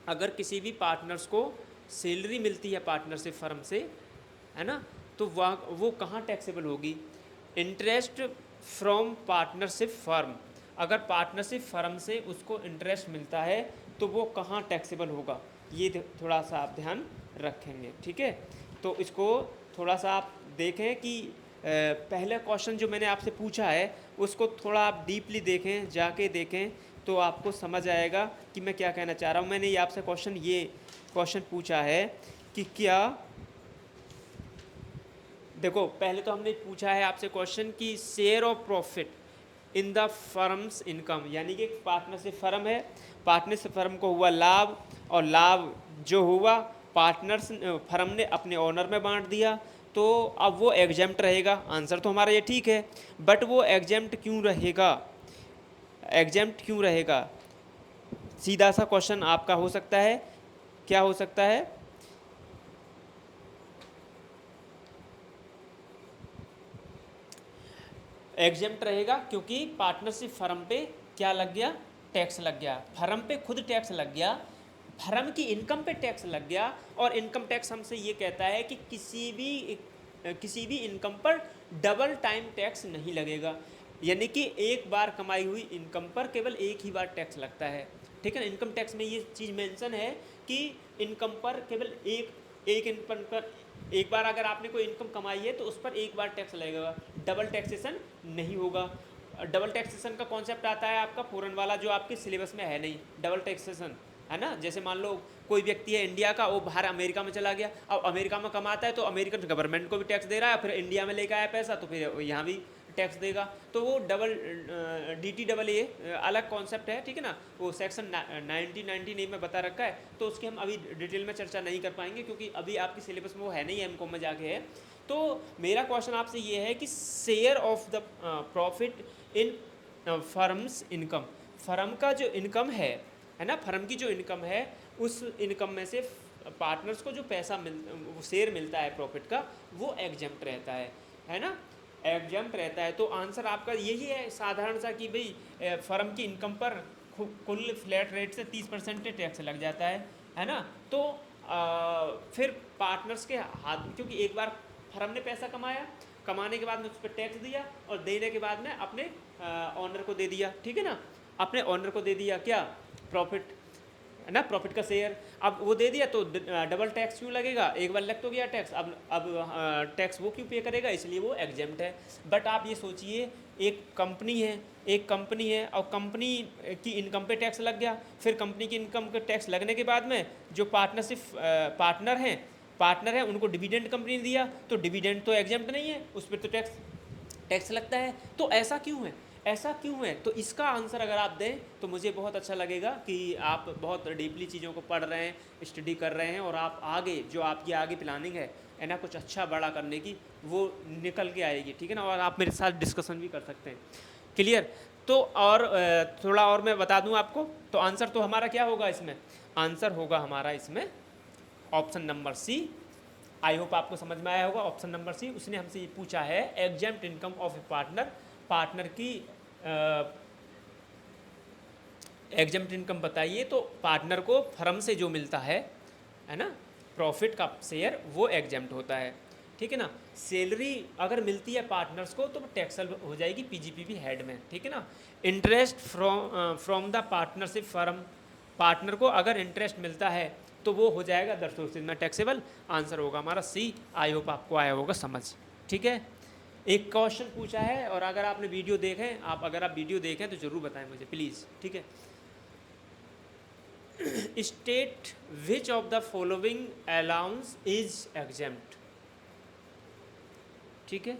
अगर किसी भी पार्टनर्स को सैलरी मिलती है पार्टनरशिप फर्म से, है ना, तो वो कहाँ टैक्सेबल होगी? इंटरेस्ट फ्रॉम पार्टनरशिप फर्म, अगर पार्टनरशिप फर्म से उसको इंटरेस्ट मिलता है तो वो कहाँ टैक्सेबल होगा? ये थोड़ा सा आप ध्यान रखेंगे। ठीक है, तो इसको थोड़ा सा आप देखें कि पहले क्वेश्चन जो मैंने आपसे पूछा है उसको थोड़ा आप डीपली देखें, जाके देखें, तो आपको समझ आएगा कि मैं क्या कहना चाह रहा हूँ। मैंने ये आपसे ये क्वेश्चन पूछा है कि क्या, देखो पहले तो हमने पूछा है आपसे क्वेश्चन कि share of profit in the firms income, यानी कि पार्टनरशिप फर्म है, पार्टनरशिप फर्म को हुआ लाभ, और लाभ जो हुआ पार्टनर्स फर्म ने अपने ओनर में बांट दिया, तो अब वो एग्जेम्प्ट रहेगा। आंसर तो हमारा ये ठीक है, बट वो एग्जेम्प्ट क्यों रहेगा? एग्जेम्प्ट क्यों रहेगा? सीधा सा क्वेश्चन आपका हो सकता है, क्या हो सकता है? एग्जेम्प्ट रहेगा क्योंकि पार्टनरशिप फर्म पे क्या लग गया? टैक्स लग गया। फर्म पे खुद टैक्स लग गया, फर्म की इनकम पे टैक्स लग गया, और इनकम टैक्स हमसे ये कहता है कि किसी भी इनकम पर डबल टाइम टैक्स नहीं लगेगा, यानी कि एक बार कमाई हुई इनकम पर केवल एक ही बार टैक्स लगता है। ठीक है ना, इनकम टैक्स में ये चीज़ मेंशन है कि इनकम पर केवल एक इनकम पर एक बार अगर आपने कोई इनकम कमाई है तो उस पर एक बार टैक्स लगेगा, डबल टैक्सेशन नहीं होगा। डबल टैक्सेशन का कॉन्सेप्ट आता है आपका फॉरेन वाला, जो आपके सिलेबस में है नहीं, डबल टैक्सेशन, है ना। जैसे मान लो कोई व्यक्ति है इंडिया का, वो बाहर अमेरिका में चला गया, अब अमेरिका में कमाता है तो अमेरिकन गवर्नमेंट को भी टैक्स दे रहा है, फिर इंडिया में लेकर आया पैसा तो फिर यहाँ भी टैक्स देगा, तो वो डबल DTAA अलग कॉन्सेप्ट है। ठीक है ना, वो सेक्शन 1998 में बता रखा है, तो उसकी हम अभी डिटेल में चर्चा नहीं कर पाएंगे क्योंकि अभी आपकी सिलेबस में वो है नहीं, M.Com में जाके है। तो मेरा क्वेश्चन आपसे ये है कि share of the profit in firms income, firm का जो इनकम है ना, फर्म की जो इनकम है, उस इनकम में से पार्टनर्स को जो पैसा शेयर मिलता है प्रॉफिट का, वो एग्जेम्प्ट रहता है ना, एग्जाम्प्ट रहता है। तो आंसर आपका यही है साधारण सा कि भाई फर्म की इनकम पर कुल फ्लैट रेट से 30% टैक्स लग जाता है ना। तो फिर पार्टनर्स के हाथ, क्योंकि एक बार फर्म ने पैसा कमाया, कमाने के बाद में उस पर टैक्स दिया, और देने के बाद में अपने ऑनर को दे दिया। ठीक है ना, अपने ऑनर को दे दिया क्या? प्रॉफिट, है ना, प्रॉफिट का शेयर। अब वो दे दिया तो डबल टैक्स क्यों लगेगा? एक बार लग तो गया टैक्स, अब टैक्स वो क्यों पे करेगा? इसलिए वो एग्जेम्प्ट है। बट आप ये सोचिए, एक कंपनी है और कंपनी की इनकम पे टैक्स लग गया, फिर कंपनी की इनकम पे टैक्स लगने के बाद में जो पार्टनर हैं उनको डिविडेंड कंपनी ने दिया, तो डिविडेंड तो एग्जेम्प्ट नहीं है, उस पर तो टैक्स लगता है। तो ऐसा क्यों है? ऐसा क्यों है? तो इसका आंसर अगर आप दें तो मुझे बहुत अच्छा लगेगा कि आप बहुत डीपली चीज़ों को पढ़ रहे हैं, स्टडी कर रहे हैं, और आप आगे जो आपकी आगे प्लानिंग है ना, कुछ अच्छा बड़ा करने की, वो निकल के आएगी। ठीक है ना, और आप मेरे साथ डिस्कशन भी कर सकते हैं। क्लियर? तो और थोड़ा और मैं बता दूं आपको, तो आंसर तो हमारा क्या होगा इसमें? आंसर होगा हमारा इसमें option number C. I hope आपको समझ में आया होगा। ऑप्शन नंबर सी, उसने हमसे ये पूछा है exempt income of A partner, partner की एग्जेम्प्ट इनकम बताइए। तो पार्टनर को फर्म से जो मिलता है ना, प्रॉफिट का शेयर, वो एग्जेम्प्ट होता है। ठीक है ना, सैलरी अगर मिलती है पार्टनर्स को तो टैक्सल हो जाएगी PGPP हेड में। ठीक है ना, interest from the partnership firm, partner को अगर इंटरेस्ट मिलता है तो वो हो जाएगा दरसोर्सेज में टैक्सेबल। आंसर होगा हमारा सी। आई होप आपको आया होगा समझ। ठीक है, एक क्वेश्चन पूछा है, और अगर आपने वीडियो देखें, अगर आप वीडियो देखें तो ज़रूर बताएं मुझे प्लीज़। ठीक है, state which of the following allowance is exempt. ठीक है,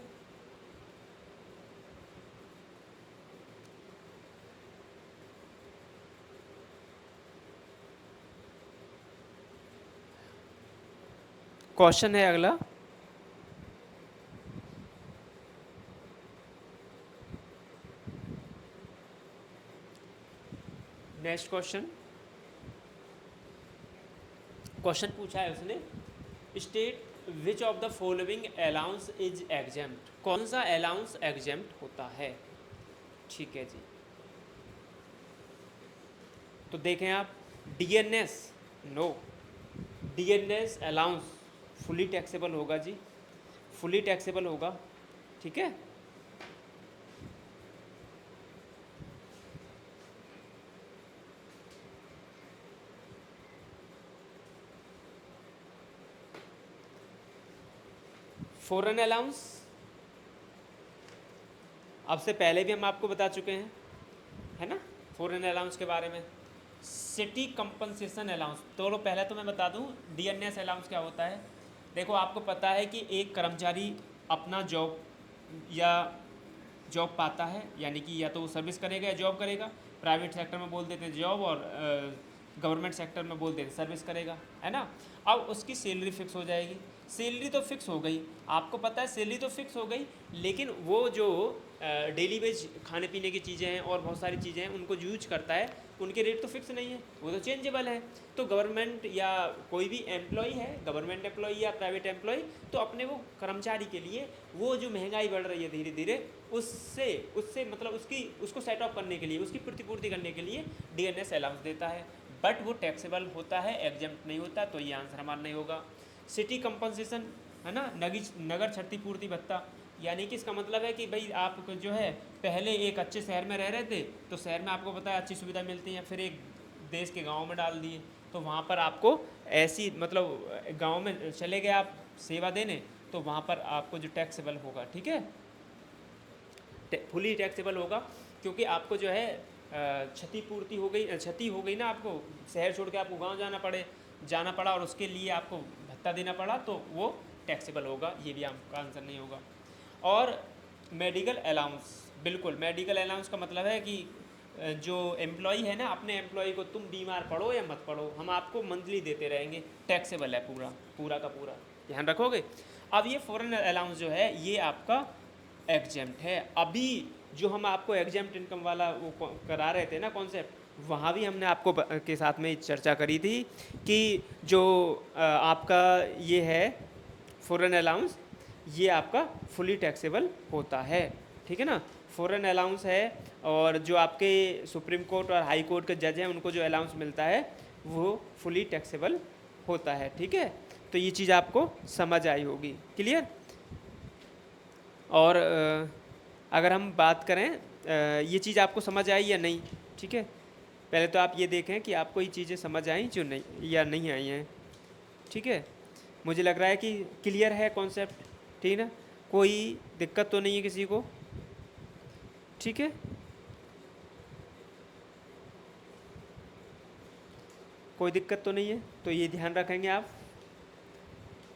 क्वेश्चन है अगला। नेक्स्ट क्वेश्चन पूछा है उसने, state which of the following allowance is exempt, कौन सा अलाउंस एग्जेम्प्ट होता है। ठीक है जी, तो देखें आप, DNS no, DNS allowance fully taxable होगा जी, फुली टैक्सेबल होगा। ठीक है, फॉरेन अलाउंस अब से पहले भी हम आपको बता चुके हैं, है ना, फॉरेन अलाउंस के बारे में। सिटी कंपनसेशन अलाउंस, तो पहले तो मैं बता दूं डीएनएस अलाउंस क्या होता है। देखो आपको पता है कि एक कर्मचारी अपना जॉब पाता है, यानी कि या तो वो सर्विस करेगा या जॉब करेगा। प्राइवेट सेक्टर में बोल देते हैं जॉब, और गवर्नमेंट सेक्टर में बोल देते हैं सर्विस करेगा, है ना। अब उसकी सैलरी फिक्स हो जाएगी। सैलरी तो फिक्स हो गई, आपको पता है सैलरी तो फिक्स हो गई, लेकिन वो जो डेली वेज खाने पीने की चीज़ें हैं और बहुत सारी चीज़ें हैं उनको यूज करता है, उनके रेट तो फिक्स नहीं है, वो तो चेंजेबल है। तो गवर्नमेंट या कोई भी एम्प्लॉय है, गवर्नमेंट एम्प्लॉय या प्राइवेट एम्प्लॉय, तो अपने वो कर्मचारी के लिए वो जो महंगाई बढ़ रही है धीरे धीरे, उससे उससे मतलब उसको सेट ऑफ करने के लिए, उसकी प्रतिपूर्ति करने के लिए डीएनएस अलाउंस देता है। बट वो टैक्सेबल होता है, एग्जेम्प्ट नहीं होता, तो ये आंसर हमारा नहीं होगा। सिटी कंपनसेशन, है ना, नगर क्षतिपूर्ति भत्ता, यानी कि इसका मतलब है कि भाई आप जो है पहले एक अच्छे शहर में रह रहे थे, तो शहर में आपको पता है अच्छी सुविधा मिलती है, फिर एक देश के गांव में डाल दिए, तो वहाँ पर आपको ऐसी मतलब गांव में चले गए आप सेवा देने, तो वहाँ पर आपको जो टैक्सेबल होगा, ठीक है, फुली टैक्सेबल होगा, क्योंकि आपको जो है क्षतिपूर्ति हो गई, क्षति हो गई ना, आपको शहर छोड़ के आपको गांव जाना पड़ा और उसके लिए आपको भत्ता देना पड़ा, तो वो टैक्सेबल होगा, ये भी आपका आंसर नहीं होगा। और मेडिकल अलाउंस, बिल्कुल मेडिकल अलाउंस का मतलब है कि जो एम्प्लॉई है ना, अपने एम्प्लॉई को तुम बीमार पड़ो या मत पड़ो, हम आपको मंथली देते रहेंगे, टैक्सेबल है पूरा का पूरा, ध्यान रखोगे। अब ये फॉरेन अलाउंस जो है ये आपका एग्जेम्प्ट है। अभी जो हम आपको एग्जेम्प्ट इनकम वाला वो करा रहे थे ना कॉन्सेप्ट, वहाँ भी हमने आपको के साथ में चर्चा करी थी कि जो आपका ये है फॉरेन अलाउंस, ये आपका फुली टैक्सेबल होता है, ठीक है ना। फॉरेन अलाउंस है, और जो आपके सुप्रीम कोर्ट और हाई कोर्ट के जज हैं उनको जो अलाउंस मिलता है वो फुली टैक्सेबल होता है, ठीक है। तो ये चीज़ आपको समझ आई होगी, क्लियर। और अगर हम बात करें ये चीज़ आपको समझ आई या नहीं, ठीक है, पहले तो आप ये देखें कि आपको ये चीज़ें समझ आई जो नहीं या नहीं आई हैं, ठीक है। मुझे लग रहा है कि क्लियर है कॉन्सेप्ट, ठीक है ना, कोई दिक्कत तो नहीं है किसी को, ठीक है, कोई दिक्कत तो नहीं है, तो ये ध्यान रखेंगे आप,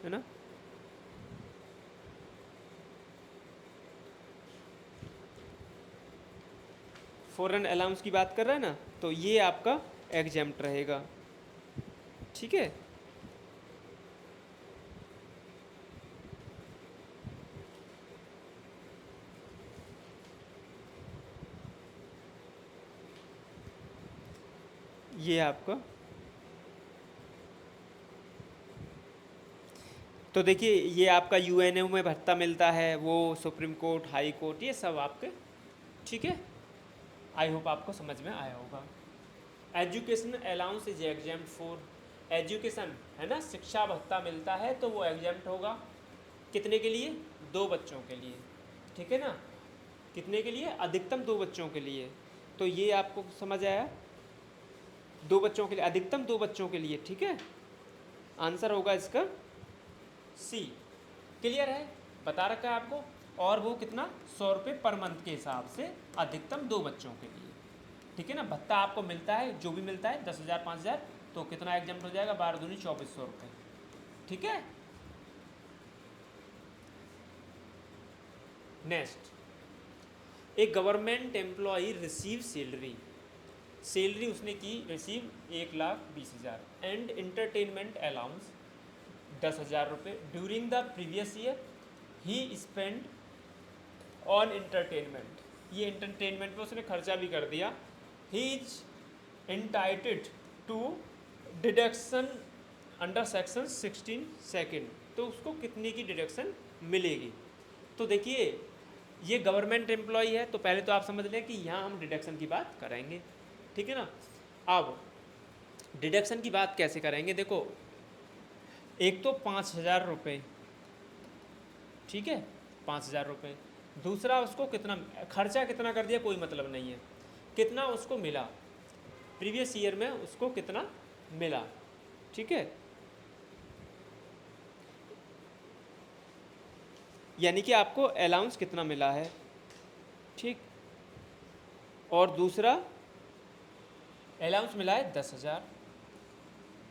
है ना। फॉरेन अलाउंस की बात कर रहे हैं ना, तो ये आपका एग्जेम्प्ट रहेगा, ठीक है। ये आपका, तो देखिए ये आपका यूएनओ में भत्ता मिलता है, वो सुप्रीम कोर्ट, हाई कोर्ट, ये सब आपके, ठीक है। आई होप आपको समझ में आया होगा। Education allowance is exempt for education, है ना, शिक्षा भत्ता मिलता है तो वो एग्जेम्प्ट होगा, कितने के लिए, 2 बच्चों के लिए, ठीक है ना, कितने के लिए, अधिकतम 2 बच्चों के लिए। तो ये आपको समझ आया, 2 बच्चों के लिए, अधिकतम 2 बच्चों के लिए, ठीक है। आंसर होगा इसका सी, क्लियर है, बता रखा है आपको। और वो कितना, 100 रुपये पर मंथ के हिसाब से, अधिकतम 2 बच्चों के लिए, ठीक है ना। भत्ता आपको मिलता है, जो भी मिलता है 10,000 5,000, तो कितना एग्जाम्प्ट हो जाएगा, 12 दूनी 2400 रुपये, ठीक है। Next, a government employ receive salary उसने की रिसीव 1,20,000 एंड इंटरटेनमेंट अलाउंस 10,000 रुपये during the previous year, he spend on entertainment, ये इंटरटेनमेंट पे उसने खर्चा भी कर दिया। He is entitled to deduction under section 16 second, तो उसको कितने की डिडक्शन मिलेगी। तो देखिए ये गवर्नमेंट एम्प्लॉय है, तो पहले तो आप समझ लें कि यहाँ हम डिडक्शन की बात करेंगे, ठीक है ना। अब डिडक्शन की बात कैसे करेंगे, देखो एक तो 5,000 रुपये, ठीक है, 5,000 रुपये, दूसरा उसको कितना खर्चा कितना कर दिया कोई मतलब नहीं है, कितना उसको मिला प्रीवियस ईयर में, उसको कितना मिला, ठीक है। यानी कि आपको अलाउंस कितना मिला है, ठीक। और दूसरा अलाउंस मिला है 10,000।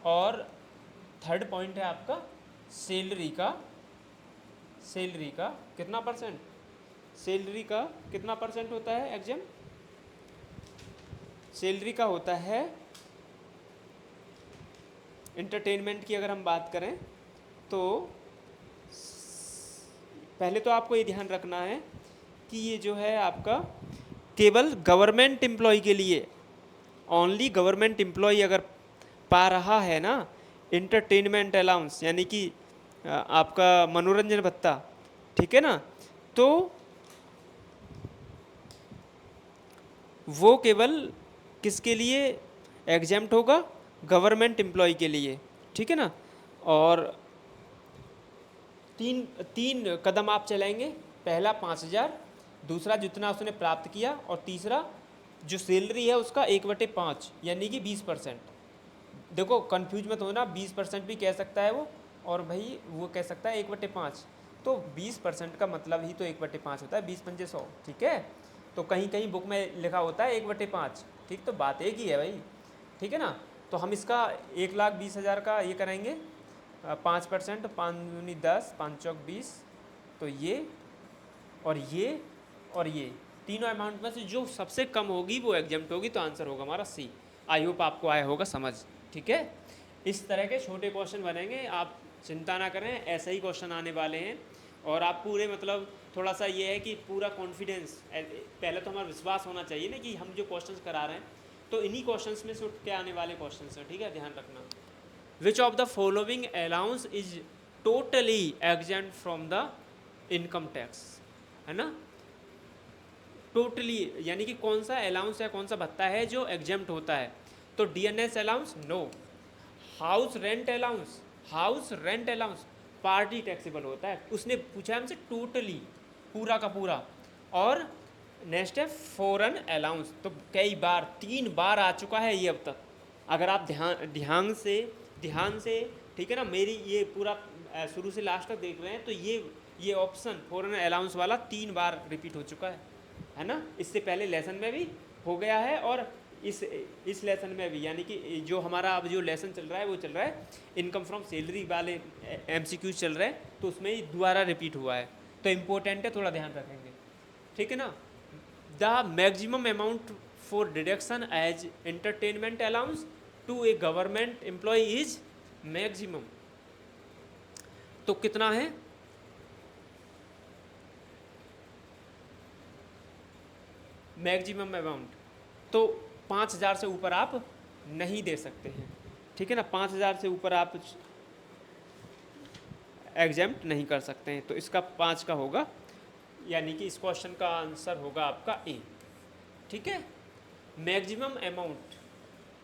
और थर्ड पॉइंट है आपका सैलरी का कितना परसेंट, सैलरी का कितना परसेंट होता है एग्जाम, सैलरी का होता है, इंटरटेनमेंट की अगर हम बात करें तो पहले तो आपको ये ध्यान रखना है कि ये जो है आपका केवल गवर्नमेंट एम्प्लॉय के लिए, ओनली गवर्नमेंट एम्प्लॉय अगर पा रहा है ना इंटरटेनमेंट अलाउंस, यानी कि आपका मनोरंजन भत्ता, ठीक है ना, तो वो केवल किसके लिए एग्जेम्प्ट होगा, गवर्नमेंट एम्प्लॉय के लिए, ठीक है ना। और तीन तीन कदम आप चलाएंगे, पहला 5,000, दूसरा जितना उसने प्राप्त किया, और तीसरा जो सैलरी है उसका 1/5 यानी कि 20%। देखो कंफ्यूज मत होना, 20% भी कह सकता है वो, और भाई वो कह सकता है 1/5, तो 20% का मतलब ही तो 1/5 होता है, 20×5 100, ठीक है। तो कहीं कहीं बुक में लिखा होता है 1/5, ठीक, तो बात एक ही है भाई, ठीक है ना। तो हम इसका 1,20,000 का ये करेंगे 5%, 5 दूनी 10, 5 चौक 20, तो ये और ये और ये तीनों अमाउंट में से जो सबसे कम होगी वो एग्जाम्प्ट होगी, तो आंसर होगा हमारा सी। आई होप आपको आया होगा समझ, ठीक है। इस तरह के छोटे क्वेश्चन बनेंगे, आप चिंता ना करें, ऐसे ही क्वेश्चन आने वाले हैं। और आप पूरे मतलब थोड़ा सा ये है कि पूरा कॉन्फिडेंस, पहले तो हमारा विश्वास होना चाहिए ना कि हम जो क्वेश्चंस करा रहे हैं तो इन्हीं क्वेश्चंस में से उठ के आने वाले क्वेश्चंस हैं, ठीक है, ध्यान रखना। Which of the following allowance is totally exempt from the income tax, है ना, टोटली यानी कि कौन सा अलाउंस है, कौन सा भत्ता है जो एग्जेम्प्ट होता है, तो DNS allowance no, house rent allowance partly taxable होता है, उसने पूछा हमसे टोटली पूरा का पूरा। और नेक्स्ट है फॉरेन अलाउंस, तो कई बार 3 बार आ चुका है ये अब तक, अगर आप ध्यान से ठीक है ना मेरी ये पूरा शुरू से लास्ट तक देख रहे हैं, तो ये ऑप्शन फॉरेन अलाउंस वाला 3 बार रिपीट हो चुका है ना। इससे पहले लेसन में भी हो गया है, और इस लेसन में भी, यानी कि जो हमारा अब जो लेसन चल रहा है वो चल रहा है इनकम फ्रॉम सैलरी वाले MCQs चल रहे हैं, तो उसमें ही दोबारा रिपीट हुआ है, तो इम्पोर्टेंट है, थोड़ा ध्यान रखेंगे, ठीक है ना। The maximum amount for deduction as entertainment allowance to a government employ is maximum, तो कितना है, मैक्सिमम अमाउंट तो 5,000 से ऊपर आप नहीं दे सकते हैं, ठीक है ना, 5,000 से ऊपर आप एग्जेम्प्ट नहीं कर सकते हैं, तो इसका 5 का होगा, यानी कि इस क्वेश्चन का आंसर होगा आपका ए, ठीक है। Maximum amount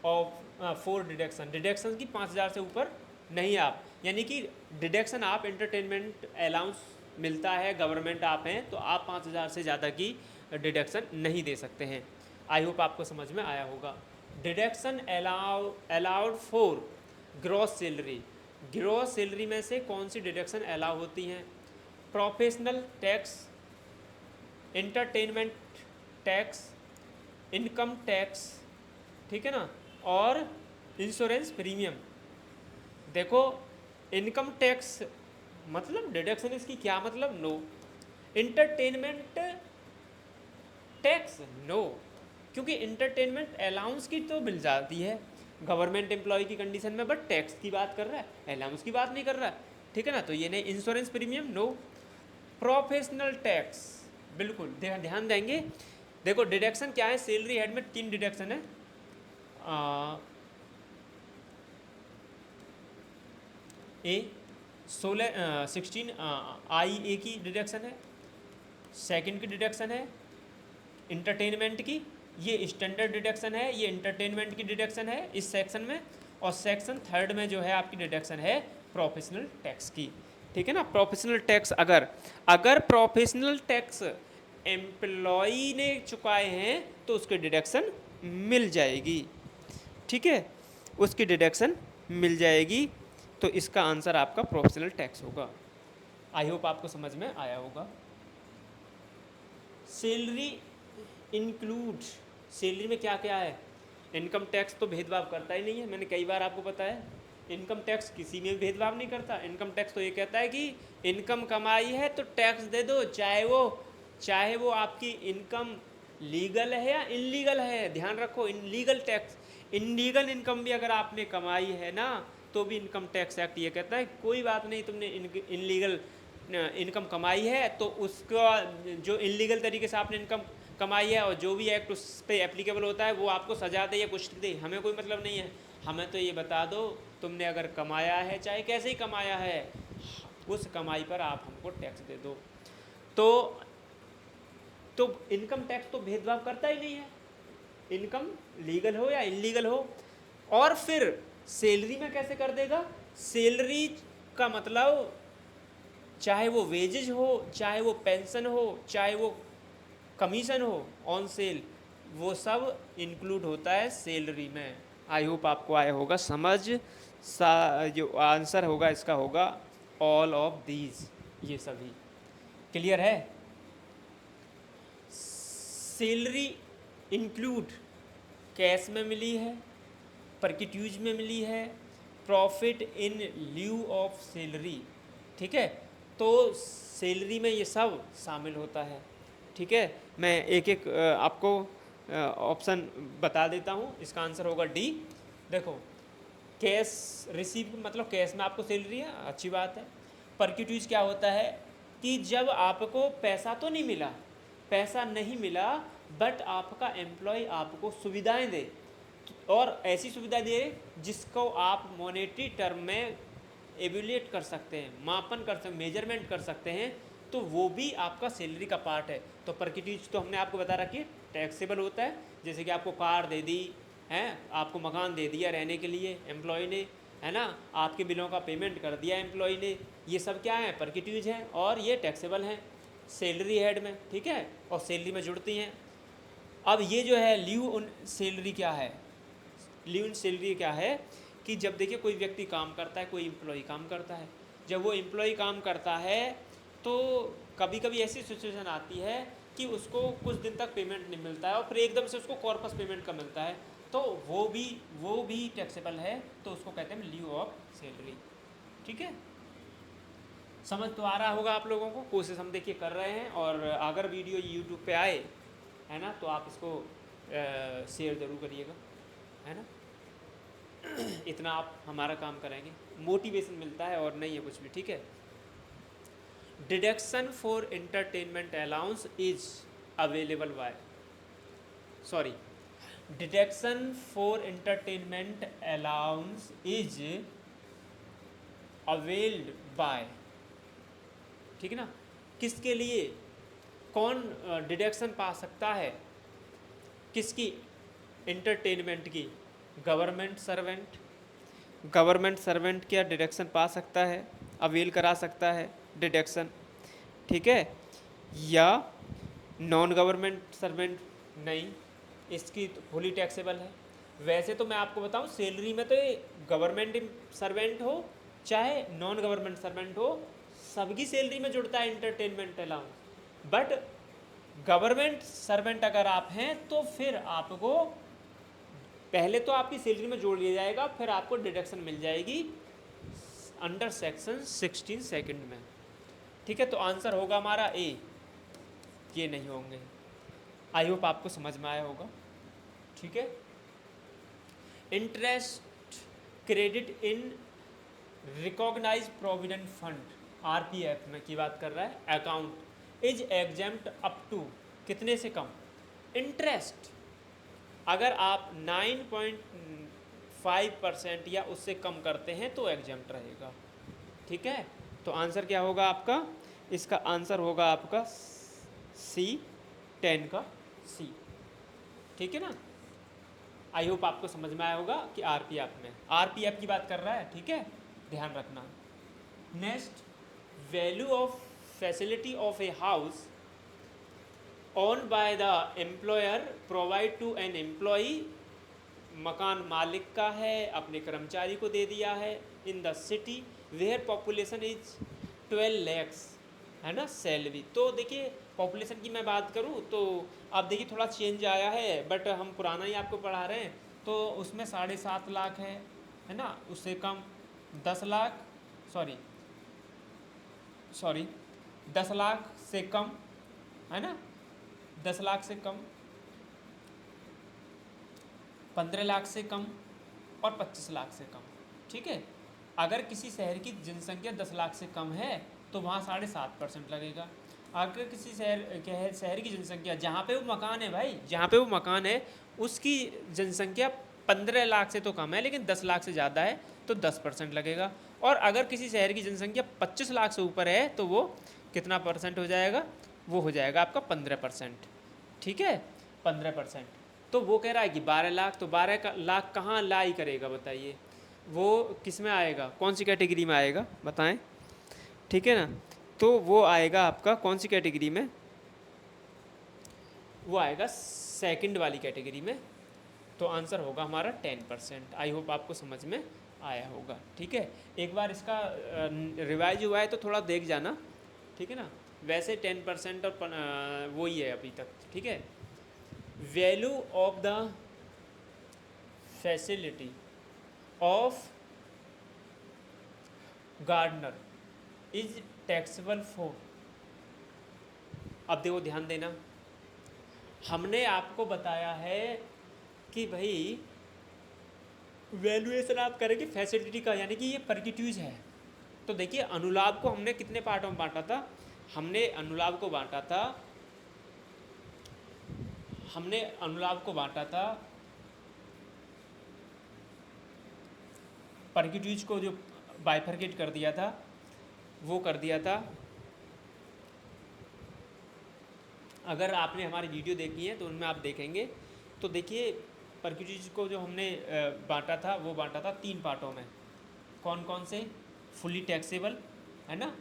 of for deduction की 5,000 से ऊपर नहीं आप, यानी कि डिडक्शन आप एंटरटेनमेंट अलाउंस मिलता है, गवर्नमेंट आप हैं, तो आप 5,000 से ज़्यादा की डिडक्शन नहीं दे सकते हैं। आई होप आपको समझ में आया होगा। Deduction allowed for gross salary में से कौन सी डिडक्शन अलाउ होती हैं, professional tax, entertainment tax, income tax, ठीक है ना, और इंश्योरेंस प्रीमियम। देखो इनकम टैक्स मतलब डिडक्शन इसकी क्या मतलब, नो, एंटरटेनमेंट टैक्स नो, क्योंकि इंटरटेनमेंट अलाउंस की तो मिल जाती है गवर्नमेंट एम्प्लॉय की कंडीशन में, बट टैक्स की बात कर रहा है, अलाउंस की बात नहीं कर रहा है, ठीक है ना, तो ये नहीं। Insurance premium no. Professional tax बिल्कुल ध्यान देंगे। देखो डिडक्शन क्या है, सैलरी हेड में 3 डिडक्शन है, 16 IA की डिडक्शन है, सेकंड की डिडक्शन है इंटरटेनमेंट की, ये स्टैंडर्ड डिडक्शन है, ये इंटरटेनमेंट की डिडक्शन है इस सेक्शन में, और सेक्शन 3 में जो है आपकी डिडक्शन है प्रोफेशनल टैक्स की, ठीक है ना। प्रोफेशनल टैक्स अगर प्रोफेशनल टैक्स एम्प्लॉई ने चुकाए हैं तो उसकी डिडक्शन मिल जाएगी, ठीक है, उसकी डिडक्शन मिल जाएगी, तो इसका आंसर आपका प्रोफेशनल टैक्स होगा। आई होप आपको समझ में आया होगा। सैलरी इंक्लूड, सैलरी में क्या क्या है? इनकम टैक्स तो भेदभाव करता ही नहीं है, मैंने कई बार आपको बताया। इनकम टैक्स किसी में भी भेदभाव नहीं करता। इनकम टैक्स तो ये कहता है कि इनकम कमाई है तो टैक्स दे दो, चाहे वो आपकी इनकम लीगल है या इनलीगल है। ध्यान रखो, इनलीगल टैक्स, इनलीगल इनकम भी अगर आपने कमाई है ना, तो भी इनकम टैक्स एक्ट ये कहता है कोई बात नहीं, तुमने इनलीगल इनकम कमाई है तो उसका जो इनलीगल तरीके से आपने इनकम कमाई है और जो भी एक्ट उस पर एप्लीकेबल होता है वो आपको सजा दे या कुछ दे, हमें कोई मतलब नहीं है। हमें तो ये बता दो तुमने अगर कमाया है, चाहे कैसे ही कमाया है, उस कमाई पर आप हमको टैक्स दे दो। तो इनकम टैक्स तो भेदभाव करता ही नहीं है, इनकम लीगल हो या इलीगल हो। और फिर सैलरी में कैसे कर देगा? सैलरी का मतलब चाहे वो वेजेज हो, चाहे वो पेंशन हो, चाहे वो कमीशन हो ऑन सेल, वो सब इंक्लूड होता है सैलरी में। आई होप आपको आया होगा समझ। जो आंसर होगा इसका होगा ऑल ऑफ दीज, ये सभी। क्लियर है? सैलरी इंक्लूड कैश में मिली है, परक्यूज में मिली है, profit in lieu of salary. ठीक है, तो सैलरी में ये सब शामिल होता है। ठीक है, मैं एक एक आपको ऑप्शन बता देता हूँ। इसका आंसर होगा डी। देखो, कैश रिसीव मतलब कैश में आपको सैलरी है, अच्छी बात है। परक्यूज क्या होता है कि जब आपको पैसा तो नहीं मिला, पैसा नहीं मिला, बट आपका एम्प्लॉय आपको सुविधाएं दे, और ऐसी सुविधा दे जिसको आप मॉनेटरी टर्म में एवेल्यूएट कर सकते हैं, मापन कर सकते हैं, मेजरमेंट कर सकते हैं, तो वो भी आपका सैलरी का पार्ट है। तो परक्यूज तो हमने आपको बता रखी है टैक्सेबल होता है। जैसे कि आपको कार दे दी है, आपको मकान दे दिया रहने के लिए एम्प्लॉय ने, है ना, आपके बिलों का पेमेंट कर दिया एम्प्लॉय ने, ये सब क्या है? परक्यूज हैं, और ये टैक्सेबल हैं सैलरी हेड में। ठीक है, और सैलरी में जुड़ती हैं। अब ये जो है लीव ऑन सैलरी क्या है? लीव ऑन सैलरी क्या है कि जब देखिए कोई व्यक्ति काम करता है, कोई एम्प्लॉय काम करता है, जब वो एम्प्लॉय काम करता है तो कभी कभी ऐसी सिचुएशन आती है कि उसको कुछ दिन तक पेमेंट नहीं मिलता है और फिर एकदम से उसको कॉर्पस पेमेंट का मिलता है, तो वो भी टैक्सेबल है, तो उसको कहते हैं लीव ऑफ सैलरी। ठीक है, समझ तो आ रहा होगा आप लोगों को। कोशिश हम देखिए कर रहे हैं, और अगर वीडियो यूट्यूब पे आए, है ना, तो आप इसको शेयर ज़रूर करिएगा, है ना। इतना आप हमारा काम करेंगे, मोटिवेशन मिलता है और नहीं है कुछ भी। ठीक है, deduction for entertainment allowance is available by, sorry, deduction for entertainment allowance is availed bye, ठीक है ना। किसके लिए, कौन डिडक्शन पा सकता है, किसकी? एंटरटेनमेंट की। गवर्नमेंट सर्वेंट, गवर्नमेंट सर्वेंट क्या डिडक्शन पा सकता है, अवेल करा सकता है डिडक्शन। ठीक है, या नॉन गवर्नमेंट सर्वेंट नहीं, इसकी तो फुली टैक्सेबल है। वैसे तो मैं आपको बताऊं, सैलरी में तो ये गवर्नमेंट सर्वेंट हो चाहे नॉन गवर्नमेंट सर्वेंट हो, सबकी सैलरी में जुड़ता है entertainment allowance. But government servant अगर आप हैं तो फिर आपको पहले तो आपकी सैलरी में जोड़ लिया जाएगा, फिर आपको डिडक्शन मिल जाएगी अंडर सेक्शन 16 सेकंड में। ठीक है, तो आंसर होगा हमारा ए, ये नहीं होंगे। आई होप आपको समझ में आया होगा। ठीक है, interest credit in recognise provident fund, RPF में की बात कर रहा है, account is exempt up to कितने से कम? इंटरेस्ट अगर आप 9.5% या उससे कम करते हैं तो एग्जेम्प्ट रहेगा। ठीक है, तो आंसर क्या होगा आपका? इसका आंसर होगा आपका सी, 10 का सी। ठीक है ना, आई होप आपको समझ में आया होगा कि आरपीएफ में, आरपीएफ की बात कर रहा है। ठीक है, ध्यान रखना। Next, value of facility of a house owned by the employer provide to an employee, मकान मालिक का है, अपने कर्मचारी को दे दिया है, in the city where population is 12 lakhs, है ना, सैलरी। तो देखिए पॉपुलेशन की मैं बात करूँ तो अब देखिए थोड़ा चेंज आया है, बट हम पुराना ही आपको पढ़ा रहे हैं। तो उसमें 7.5 लाख है ना, उससे कम 10 लाख, सॉरी 10 लाख से कम, है ना, 10 लाख से कम, 15 लाख से कम और 25 लाख से कम। ठीक है, अगर किसी शहर की जनसंख्या 10 लाख से कम है तो वहाँ 7.5% लगेगा। अगर किसी शहर की जनसंख्या, जहाँ पे वो मकान है भाई, जहाँ पे वो मकान है उसकी जनसंख्या 15 लाख से तो कम है लेकिन 10 लाख से ज़्यादा है तो 10% लगेगा। और अगर किसी शहर की जनसंख्या 25 लाख से ऊपर है तो वो कितना परसेंट हो जाएगा, वो हो जाएगा आपका 15%। ठीक है, 15%। तो वो कह रहा है कि 12 लाख, तो 12 लाख कहाँ लाई करेगा बताइए, वो किस में आएगा, कौन सी कैटेगरी में आएगा बताएं। ठीक है ना, तो वो आएगा आपका कौन सी कैटेगरी में, वो आएगा सेकंड वाली कैटेगरी में। तो आंसर होगा हमारा 10%। आई होप आपको समझ में आया होगा। ठीक है, एक बार इसका रिवाइज हुआ है तो थोड़ा देख जाना। ठीक है ना, वैसे 10% और वो ही है अभी तक। ठीक है, value of the facility of gardener is taxable for. अब देखो ध्यान देना, हमने आपको बताया है कि भाई वैल्यूएशन आप करेंगे फैसिलिटी का, यानी कि ये परक्यूज है। तो देखिए अनुलाभ को हमने कितने पार्टों में बांटा था, हमने अनुलाभ को बांटा था परक्यूज को जो बाइफरकेट कर दिया था, वो कर दिया था। अगर आपने हमारी वीडियो देखी है तो उनमें आप देखेंगे। तो देखिए परक्यूज को जो हमने बांटा था वो बांटा था 3 पार्टों में। कौन कौन से, फुली टैक्सेबल, है ना,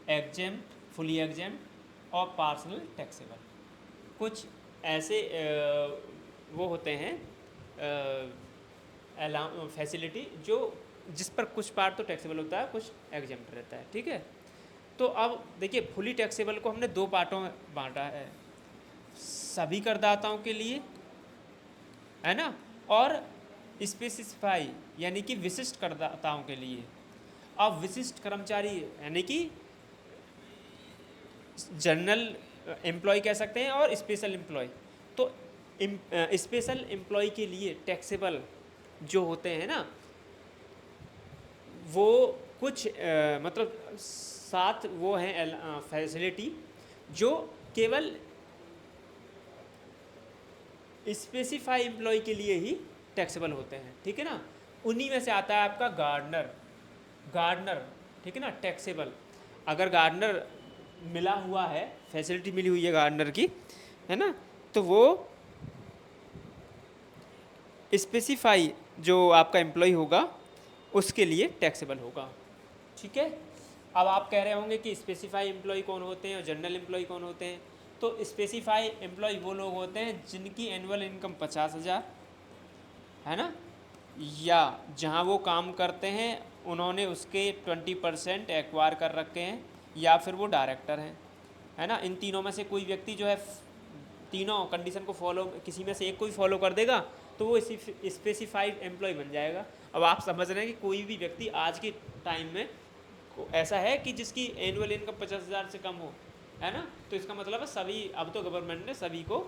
एग्जेम्प्ट, फुली एग्जेम्प्ट और पार्शल टैक्सेबल। कुछ ऐसे वो होते हैं फैसिलिटी जो जिस पर कुछ पार्ट तो टैक्सेबल होता है, कुछ एग्जेम्प्ट रहता है। ठीक है, तो अब देखिए फुली टैक्सेबल को हमने 2 पार्टों में बांटा है, सभी करदाताओं के लिए, है ना, और स्पेसिफाई यानी कि विशिष्ट करदाताओं के लिए। अब विशिष्ट कर्मचारी यानी कि जनरल एम्प्लॉय कह सकते हैं और स्पेशल एम्प्लॉय। तो स्पेशल एम्प्लॉय के लिए टैक्सेबल जो होते हैं ना, वो कुछ मतलब 7 वो हैं फैसिलिटी जो केवल स्पेसिफाई एम्प्लॉय के लिए ही टैक्सेबल होते हैं। ठीक है ना, उन्हीं में से आता है आपका गार्डनर। ठीक है ना, टैक्सेबल। अगर गार्डनर मिला हुआ है, फैसिलिटी मिली हुई है गार्डनर की, है ना, तो वो स्पेसिफाई जो आपका एम्प्लॉय होगा उसके लिए टैक्सेबल होगा। ठीक है, अब आप कह रहे होंगे कि स्पेसिफाई एम्प्लॉय कौन होते हैं और जनरल एम्प्लॉय कौन होते हैं। तो स्पेसिफाई एम्प्लॉय वो लोग होते हैं जिनकी एनुअल इनकम 50,000, है ना, या जहां वो काम करते हैं उन्होंने उसके 20% एक्वायर कर रखे हैं, या फिर वो डायरेक्टर हैं, है ना। इन तीनों में से कोई व्यक्ति जो है तीनों कंडीशन को फॉलो, किसी में से एक को ही फॉलो कर देगा तो वो स्पेसिफाइड एम्प्लॉय बन जाएगा। अब आप समझ रहे हैं कि कोई भी व्यक्ति आज के टाइम में ऐसा है कि जिसकी एनुअल इनकम 50,000 से कम हो, है ना, तो इसका मतलब है सभी, अब तो गवर्नमेंट ने सभी को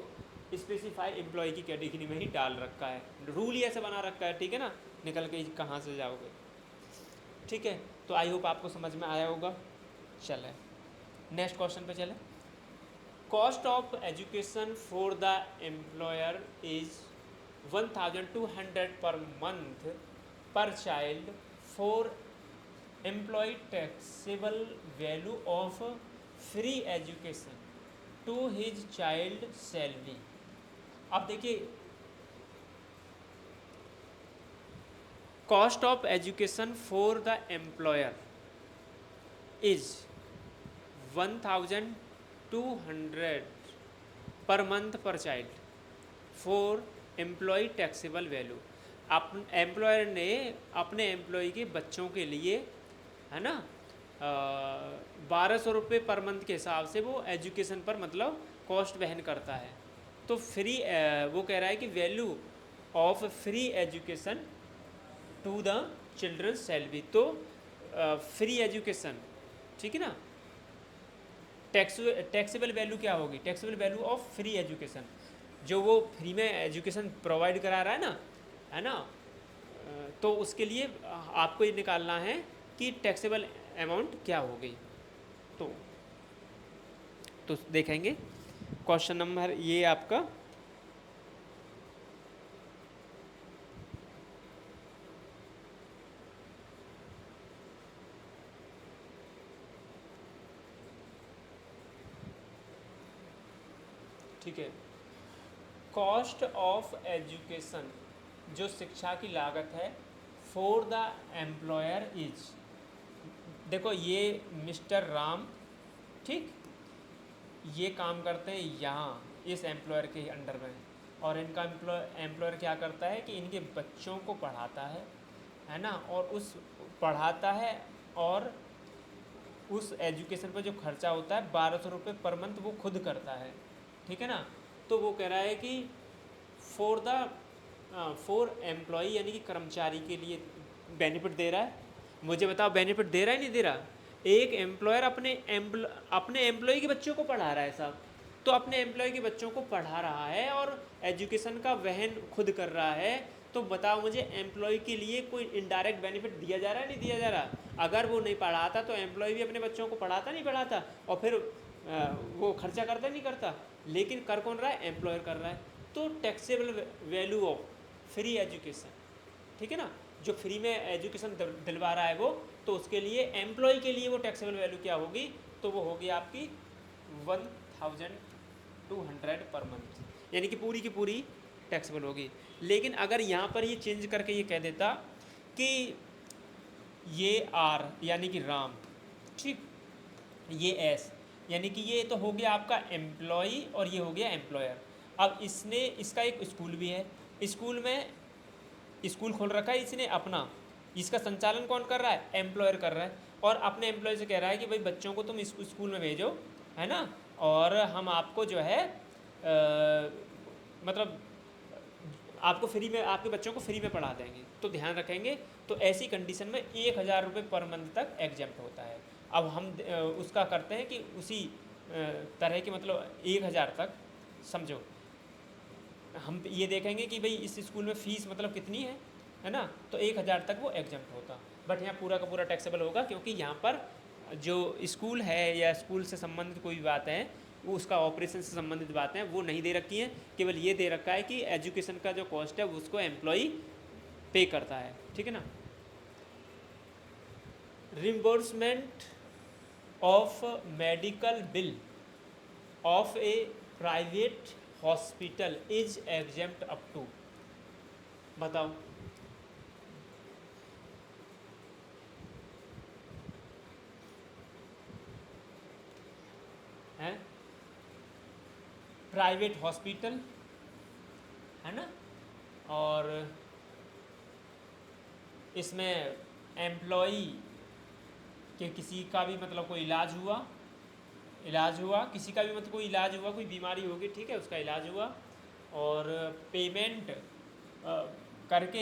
स्पेसिफाइड एम्प्लॉय की कैटेगरी में ही डाल रखा है, रूल ही ऐसे बना रखा है। ठीक है ना, निकल के कहाँ से जाओगे। ठीक है, तो आई होप आपको समझ में आया होगा। चले नेक्स्ट क्वेश्चन पे चले। Cost of education for the employer is 1,200 per month per child for employee taxable value of free education to his child salary. अब देखिए cost of education for the employer is 1,200 per month per child for employee taxable value. आप employer ने अपने employ के बच्चों के लिए, है ना, ₹1200 पर मंथ के हिसाब से वो एजुकेशन पर मतलब कॉस्ट वहन करता है। तो फ्री वो कह रहा है कि value of free education to the children shall be, तो फ्री एजुकेशन, ठीक है ना, टैक्सेबल वैल्यू क्या होगी, taxable value of free education, जो वो फ्री में एजुकेशन प्रोवाइड करा रहा है ना, तो उसके लिए आपको ये निकालना है कि टैक्सेबल अमाउंट क्या होगी। तो देखेंगे क्वेश्चन नंबर ये आपका ठीक है। कॉस्ट ऑफ एजुकेशन, जो शिक्षा की लागत है, फॉर द एम्प्लॉयर इज, देखो ये मिस्टर राम, ठीक, ये काम करते हैं यहाँ इस एम्प्लॉयर के अंडर में, और इनका एम्प्लॉयर क्या करता है कि इनके बच्चों को पढ़ाता है ना, और उस पढ़ाता है, और उस एजुकेशन पर जो खर्चा होता है ₹1200 पर मंथ वो खुद करता है, ठीक है ना। तो वो कह रहा है कि फॉर एम्प्लॉई यानी कि कर्मचारी के लिए बेनिफिट दे रहा है। मुझे बताओ बेनिफिट दे रहा है नहीं दे रहा। एक एम्प्लॉयर अपने एम्प्लॉय के बच्चों को पढ़ा रहा है साहब, तो अपने एम्प्लॉय के बच्चों को पढ़ा रहा है और एजुकेशन का वहन खुद कर रहा है, तो बताओ मुझे एम्प्लॉय के लिए कोई इनडायरेक्ट बेनिफिट दिया जा रहा है नहीं दिया जा रहा। अगर वो नहीं पढ़ाता तो एम्प्लॉय भी अपने बच्चों को पढ़ाता नहीं पढ़ाता, और फिर वो खर्चा करता नहीं करता, लेकिन कर कौन रहा है, एम्प्लॉयर कर रहा है। तो taxable value of free education, ठीक है ना, जो फ्री में एजुकेशन दिलवा रहा है वो, तो उसके लिए एम्प्लॉय के लिए वो टैक्सेबल वैल्यू क्या होगी, तो वो होगी आपकी 1200 पर मंथ, यानी कि पूरी की पूरी टैक्सेबल होगी। लेकिन अगर यहाँ पर ये चेंज करके ये कह देता कि ये आर यानी कि राम, ठीक, ये एस यानी कि ये तो हो गया आपका एम्प्लॉई और ये हो गया एम्प्लॉयर। अब इसने इसका एक स्कूल भी है, स्कूल में स्कूल खोल रखा है इसने अपना, इसका संचालन कौन कर रहा है, एम्प्लॉयर कर रहा है, और अपने एम्प्लॉय से कह रहा है कि भाई बच्चों को तुम इस स्कूल में भेजो, है ना, और हम आपको जो है मतलब आपको फ्री में, आपके बच्चों को फ्री में पढ़ा देंगे, तो ध्यान रखेंगे। तो ऐसी कंडीशन में ₹1000 पर मंथ तक एग्जेम्प्ट होता है। अब हम उसका करते हैं कि उसी तरह के मतलब 1000 तक, समझो हम ये देखेंगे कि भाई इस स्कूल में फ़ीस मतलब कितनी है ना, तो 1000 तक वो एग्जेम्प्ट होता। बट यहाँ पूरा का पूरा टैक्सेबल होगा, क्योंकि यहाँ पर जो स्कूल है या स्कूल से संबंधित कोई भी बातें हैं, वो उसका ऑपरेशन से संबंधित बातें हैं वो नहीं दे रखी हैं, केवल ये दे रखा है कि एजुकेशन का जो कॉस्ट है उसको एम्प्लॉई पे करता है, ठीक है ना। Reimbursement of medical bill of a private hospital is exempt up to, बताओ। हैं, प्राइवेट हॉस्पिटल है ना, और इसमें एम्प्लॉई के किसी का भी मतलब कोई इलाज हुआ किसी का भी मतलब कोई इलाज हुआ, कोई बीमारी होगी, ठीक है, उसका इलाज हुआ, और पेमेंट करके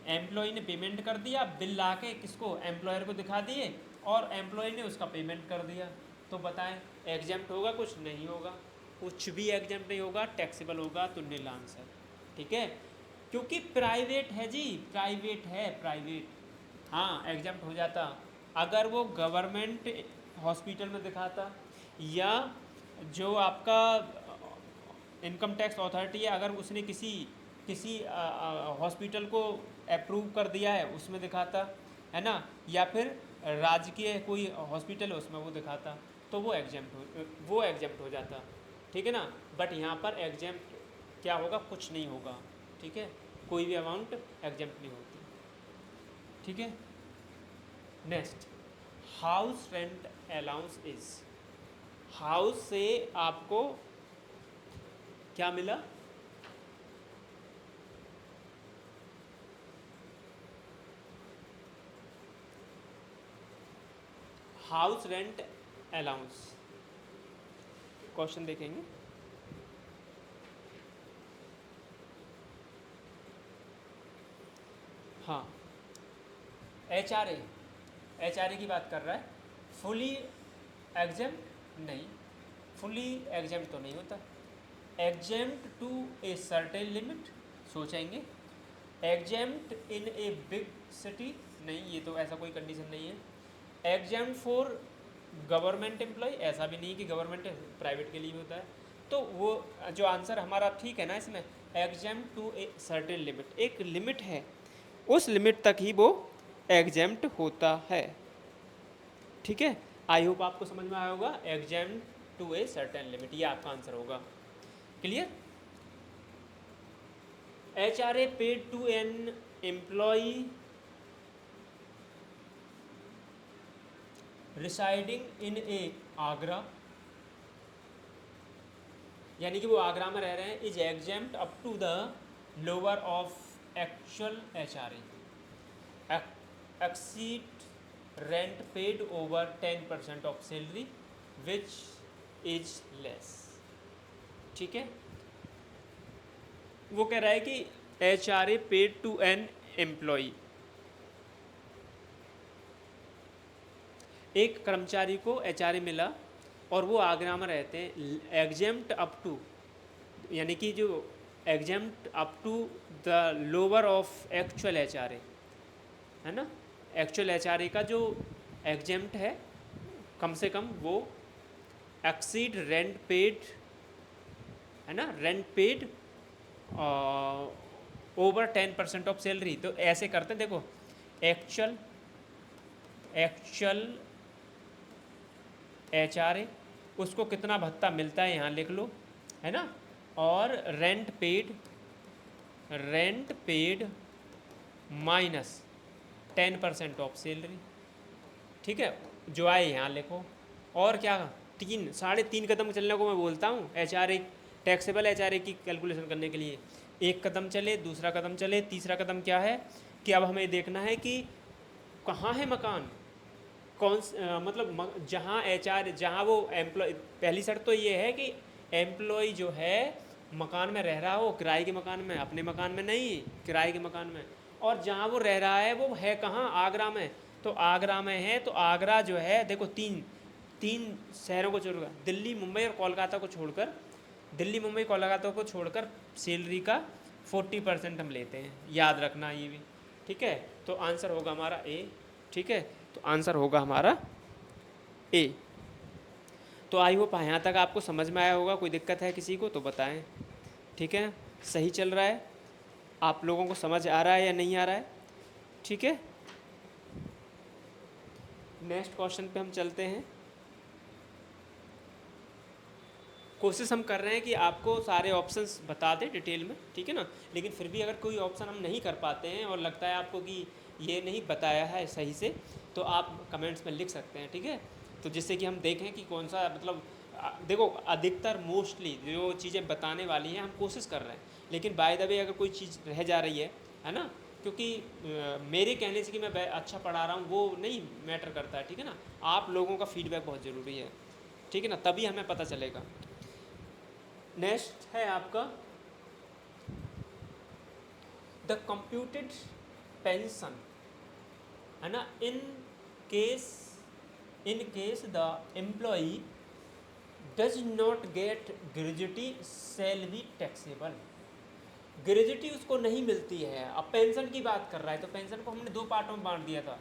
एम्प्लॉय ने पेमेंट कर दिया, बिल ला के किसको, एम्प्लॉयर को दिखा दिए, और एम्प्लॉय ने उसका पेमेंट कर दिया। तो बताएं एग्जेम्प्ट होगा, कुछ नहीं होगा, कुछ भी एग्जेम्प्ट नहीं होगा, टैक्सेबल होगा, तो नील आंसर, ठीक है, क्योंकि प्राइवेट है जी, प्राइवेट है, प्राइवेट, हाँ एग्जेम्प्ट हो जाता अगर वो गवर्नमेंट हॉस्पिटल में दिखाता, या जो आपका इनकम टैक्स अथॉरिटी है अगर उसने किसी किसी हॉस्पिटल को अप्रूव कर दिया है उसमें दिखाता, है ना, या फिर राजकीय कोई हॉस्पिटल है उसमें वो दिखाता, तो वो एग्जेम्प्ट हो जाता, ठीक है ना। बट यहाँ पर एग्जेम्प्ट क्या होगा, कुछ नहीं होगा, ठीक है, कोई भी अमाउंट एग्जेम्प्ट नहीं होती, ठीक है। Next, house rent allowance is, house से आपको क्या मिला, हाउस रेंट अलाउंस। क्वेश्चन देखेंगे। हाँ, एच आर ए की बात कर रहा है। फुली एग्जेम्प्ट नहीं, फुली एग्जेम्प्ट तो नहीं होता। Exempt to a certain limit सोचेंगे। Exempt in a big city नहीं, ये तो ऐसा कोई कंडीशन नहीं है। एग्जेम्प्ट फॉर गवर्नमेंट एम्प्लॉय ऐसा भी नहीं कि गवर्नमेंट प्राइवेट के लिए भी होता है। तो वो जो आंसर हमारा ठीक है ना इसमें, exempt to a certain limit, एक लिमिट है, उस लिमिट तक ही वो एग्जेम्प्ट होता है। ठीक है, आई होप आपको समझ में आया होगा। Exempt to a certain limit, ये आपका आंसर होगा। Clear. HRA paid to an employee residing in a Agra, यानी कि वो आगरा में रह रहे हैं, is exempt up to the lower of actual HRA exceed rent paid over 10% of salary which is less. ठीक है, वो कह रहा है कि HRA paid to an employee, एक कर्मचारी को HRA मिला और वो आगरा में रहते हैं, एग्जेम्प्ट अप टू, यानी कि जो exempt up to the lower of actual HRA है ना, एक्चुअल HRA का जो एग्जेम्प्ट है कम से कम वो एक्सीड रेंट पेड है ना, rent paid over 10% of salary. तो ऐसे करते हैं, देखो एक्चुअल HRA उसको कितना भत्ता मिलता है यहाँ लिख लो, है ना, और rent paid minus 10% of salary. ठीक है, जो आए यहाँ लिखो। और क्या, 3.5 कदम चलने को मैं बोलता हूँ HRA, टैक्सेबल HRA की कैलकुलेशन करने के लिए। एक कदम चले, दूसरा कदम चले, तीसरा कदम क्या है कि अब हमें देखना है कि कहाँ है मकान, मतलब जहाँ वो एम्प्लॉय, पहली शर्त तो ये है कि एम्प्लॉय जो है मकान में रह रहा हो, किराए के मकान में, अपने मकान में नहीं, किराए के मकान में। और जहाँ वो रह रहा है वो है कहाँ, आगरा में। तो आगरा में है, तो आगरा जो है देखो, तीन शहरों को छोड़कर, दिल्ली मुंबई और कोलकाता को छोड़कर, दिल्ली मुंबई कोलकाता को छोड़कर सैलरी का 40% हम लेते हैं, याद रखना ये भी। ठीक है, तो आंसर होगा हमारा ए। ठीक है, तो आंसर होगा हमारा ए। तो आई होप यहाँ तक आपको समझ में आया होगा। कोई दिक्कत है किसी को तो बताएं। ठीक है, सही चल रहा है, आप लोगों को समझ आ रहा है या नहीं आ रहा है। ठीक है, नेक्स्ट क्वेश्चन पे हम चलते हैं। कोशिश हम कर रहे हैं कि आपको सारे ऑप्शंस बता दें डिटेल में, ठीक है ना, लेकिन फिर भी अगर कोई ऑप्शन हम नहीं कर पाते हैं और लगता है आपको कि ये नहीं बताया है सही से, तो आप कमेंट्स में लिख सकते हैं। ठीक है, तो जिससे कि हम देखें कि कौन सा, मतलब देखो अधिकतर मोस्टली जो चीज़ें बताने वाली हैं हम कोशिश कर रहे हैं, लेकिन बाय द वे अगर कोई चीज़ रह जा रही है ना, क्योंकि मेरे कहने से कि मैं अच्छा पढ़ा रहा हूँ वो नहीं मैटर करता है। ठीक है ना, आप लोगों का फीडबैक बहुत ज़रूरी है। ठीक है ना, तभी हमें पता चलेगा। नेक्स्ट है आपका द कंप्यूटेड पेंशन, है ना, in case the employ does not get gratuity shall be taxable. Gratuity उसको नहीं मिलती है। अब पेंशन की बात कर रहा है, तो पेंशन को हमने 2 पार्टों में बांट दिया था।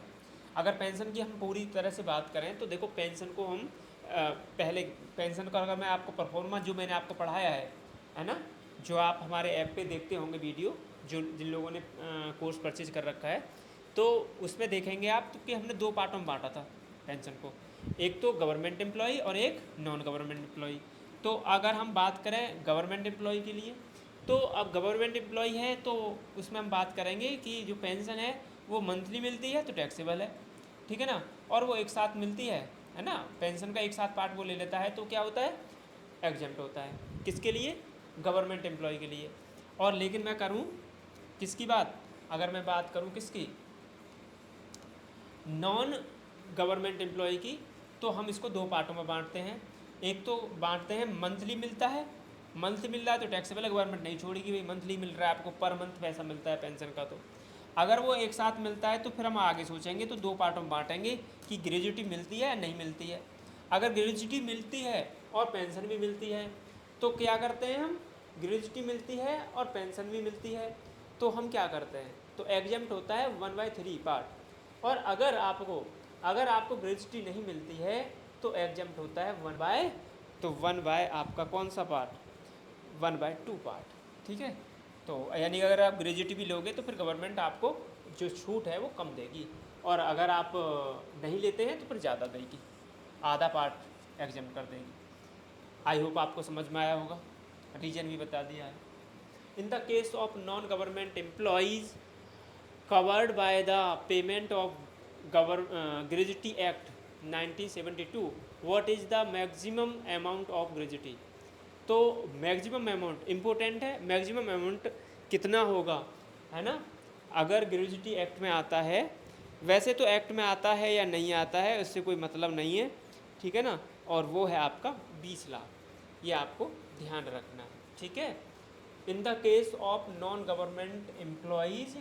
अगर पेंशन की हम पूरी तरह से बात करें तो देखो, पेंशन को हम पहले, पेंशन का अगर मैं आपको परफॉर्मा जो मैंने आपको पढ़ाया है ना, जो आप हमारे ऐप पे देखते होंगे वीडियो, जो जिन लोगों ने कोर्स परचेज कर रखा है, तो उसमें देखेंगे आप तो कि हमने 2 पार्टों में बांटा था पेंशन को, एक तो गवर्नमेंट एम्प्लॉय और एक नॉन गवर्नमेंट एम्प्लॉय। तो अगर हम बात करें गवर्नमेंट एम्प्लॉय के लिए, तो अब गवर्नमेंट एम्प्लॉय है तो उसमें हम बात करेंगे कि जो पेंशन है वो मंथली मिलती है तो टैक्सेबल है। ठीक है ना, और वो एक साथ मिलती है ना, पेंशन का एक साथ पार्ट वो ले लेता है तो क्या होता है, एग्जेम्प्ट होता है। किसके लिए, गवर्नमेंट एम्प्लॉय के लिए। और लेकिन मैं करूँ किसकी बात, अगर मैं बात करूँ किसकी, नॉन गवर्नमेंट एम्प्लॉय की, तो हम इसको दो पार्टों में बांटते हैं। एक तो बांटते हैं मंथली मिलता है, मंथली मिल रहा है तो टैक्सेबल है, गवर्नमेंट नहीं छोड़ेगी भाई, मंथली मिल रहा है आपको, पर मंथ पैसा मिलता है पेंशन का। तो अगर वो एक साथ मिलता है तो फिर हम आगे सोचेंगे, तो दो पार्टों में बांटेंगे कि ग्रेजुटी मिलती है या नहीं मिलती है। अगर ग्रेजुटी मिलती है और पेंशन भी मिलती है तो क्या करते हैं हम, ग्रेजुटी मिलती है और पेंशन भी मिलती है तो हम क्या करते हैं, तो एग्जेम्प्ट होता है 1/3 पार्ट। और अगर आपको ग्रेजुटी नहीं मिलती है तो एग्जेम्प्ट होता है 1/, आपका कौन सा पार्ट, 1/2 पार्ट, ठीक है। तो यानी अगर आप ग्रेजुटी भी लोगे तो फिर गवर्नमेंट आपको जो छूट है वो कम देगी, और अगर आप नहीं लेते हैं तो फिर ज़्यादा देगी, आधा पार्ट एग्जाम कर देगी। आई होप आपको समझ में आया होगा, रीजन भी बता दिया है। In the case of non government employees covered by the payment of gratuity act 1972, what is the maximum amount of gratuity। तो मैक्सिमम अमाउंट इम्पोर्टेंट है, मैक्सिमम अमाउंट कितना होगा, है ना। अगर ग्रेजुटी एक्ट में आता है, वैसे तो एक्ट में आता है या नहीं आता है उससे कोई मतलब नहीं है, ठीक है ना, और वो है आपका 20 लाख, ये आपको ध्यान रखना है, ठीक है। In the case of non government employees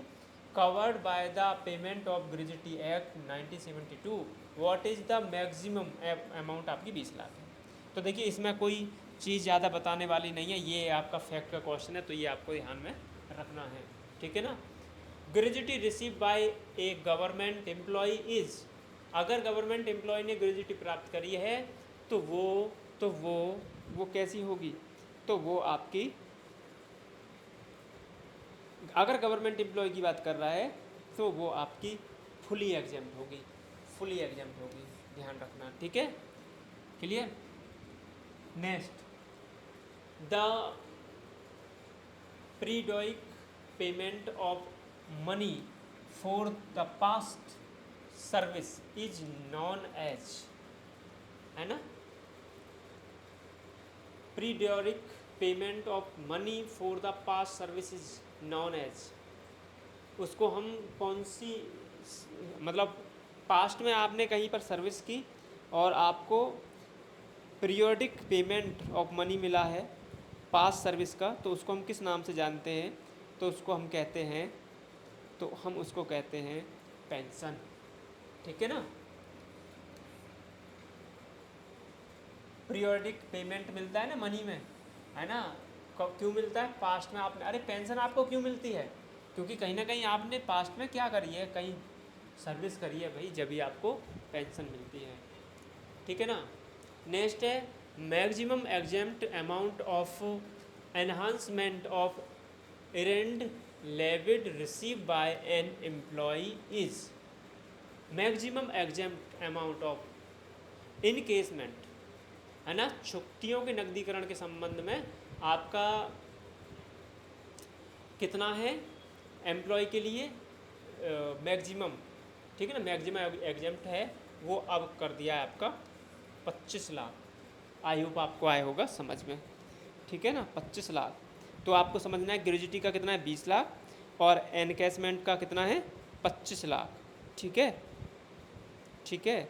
covered by the payment of gratuity act 1972, what is the maximum amount, आपकी 20 लाख है। तो देखिए इसमें कोई चीज़ ज़्यादा बताने वाली नहीं है, ये आपका फैक्ट का क्वेश्चन है तो ये आपको ध्यान में रखना है, ठीक है ना। Gratuity receive by a government employ is, अगर गवर्नमेंट एम्प्लॉय ने ग्रेजुटी प्राप्त करी है तो वो कैसी होगी, तो वो आपकी, अगर गवर्नमेंट एम्प्लॉय की बात कर रहा है तो वो आपकी फुली एग्जाम्प्ट होगी, फुली एग्जाम्प्ट होगी, ध्यान रखना, ठीक है, clear. Next, the periodic payment of money for the past service is known as, है ना, periodic payment of money for the past service is known as, उसको हम कौन सी, मतलब पास्ट में आपने कहीं पर सर्विस की और आपको पीरियोडिक पेमेंट ऑफ मनी मिला है पास्ट सर्विस का, तो उसको हम किस नाम से जानते हैं, तो उसको हम कहते हैं, तो हम उसको कहते हैं पेंशन, ठीक है ना। पीरियोडिक पेमेंट मिलता है ना मनी में, है ना, क्यों मिलता है, पास्ट में आपने, अरे पेंशन आपको क्यों मिलती है, क्योंकि कहीं ना कहीं आपने पास्ट में क्या करी है, कहीं सर्विस करी है भाई, जब भी आपको पेंशन मिलती है, ठीक है ना। नेक्स्ट है maximum exempt amount of encashment of earned leave receive by an employ is, maximum exempt amount of encashment, है ना, छुट्टियों के नकदीकरण के संबंध में आपका कितना है एम्प्लॉय के लिए मैक्सिमम, ठीक है ना, मैक्सिमम एग्जेम्प्ट है वो अब कर दिया है आपका 25 लाख। आई होप आपको आया होगा समझ में, ठीक है ना, 25 लाख। तो आपको समझना है ग्रेजुटी का कितना है 20 लाख और एनकैशमेंट का कितना है 25 लाख, ठीक है, ठीक है।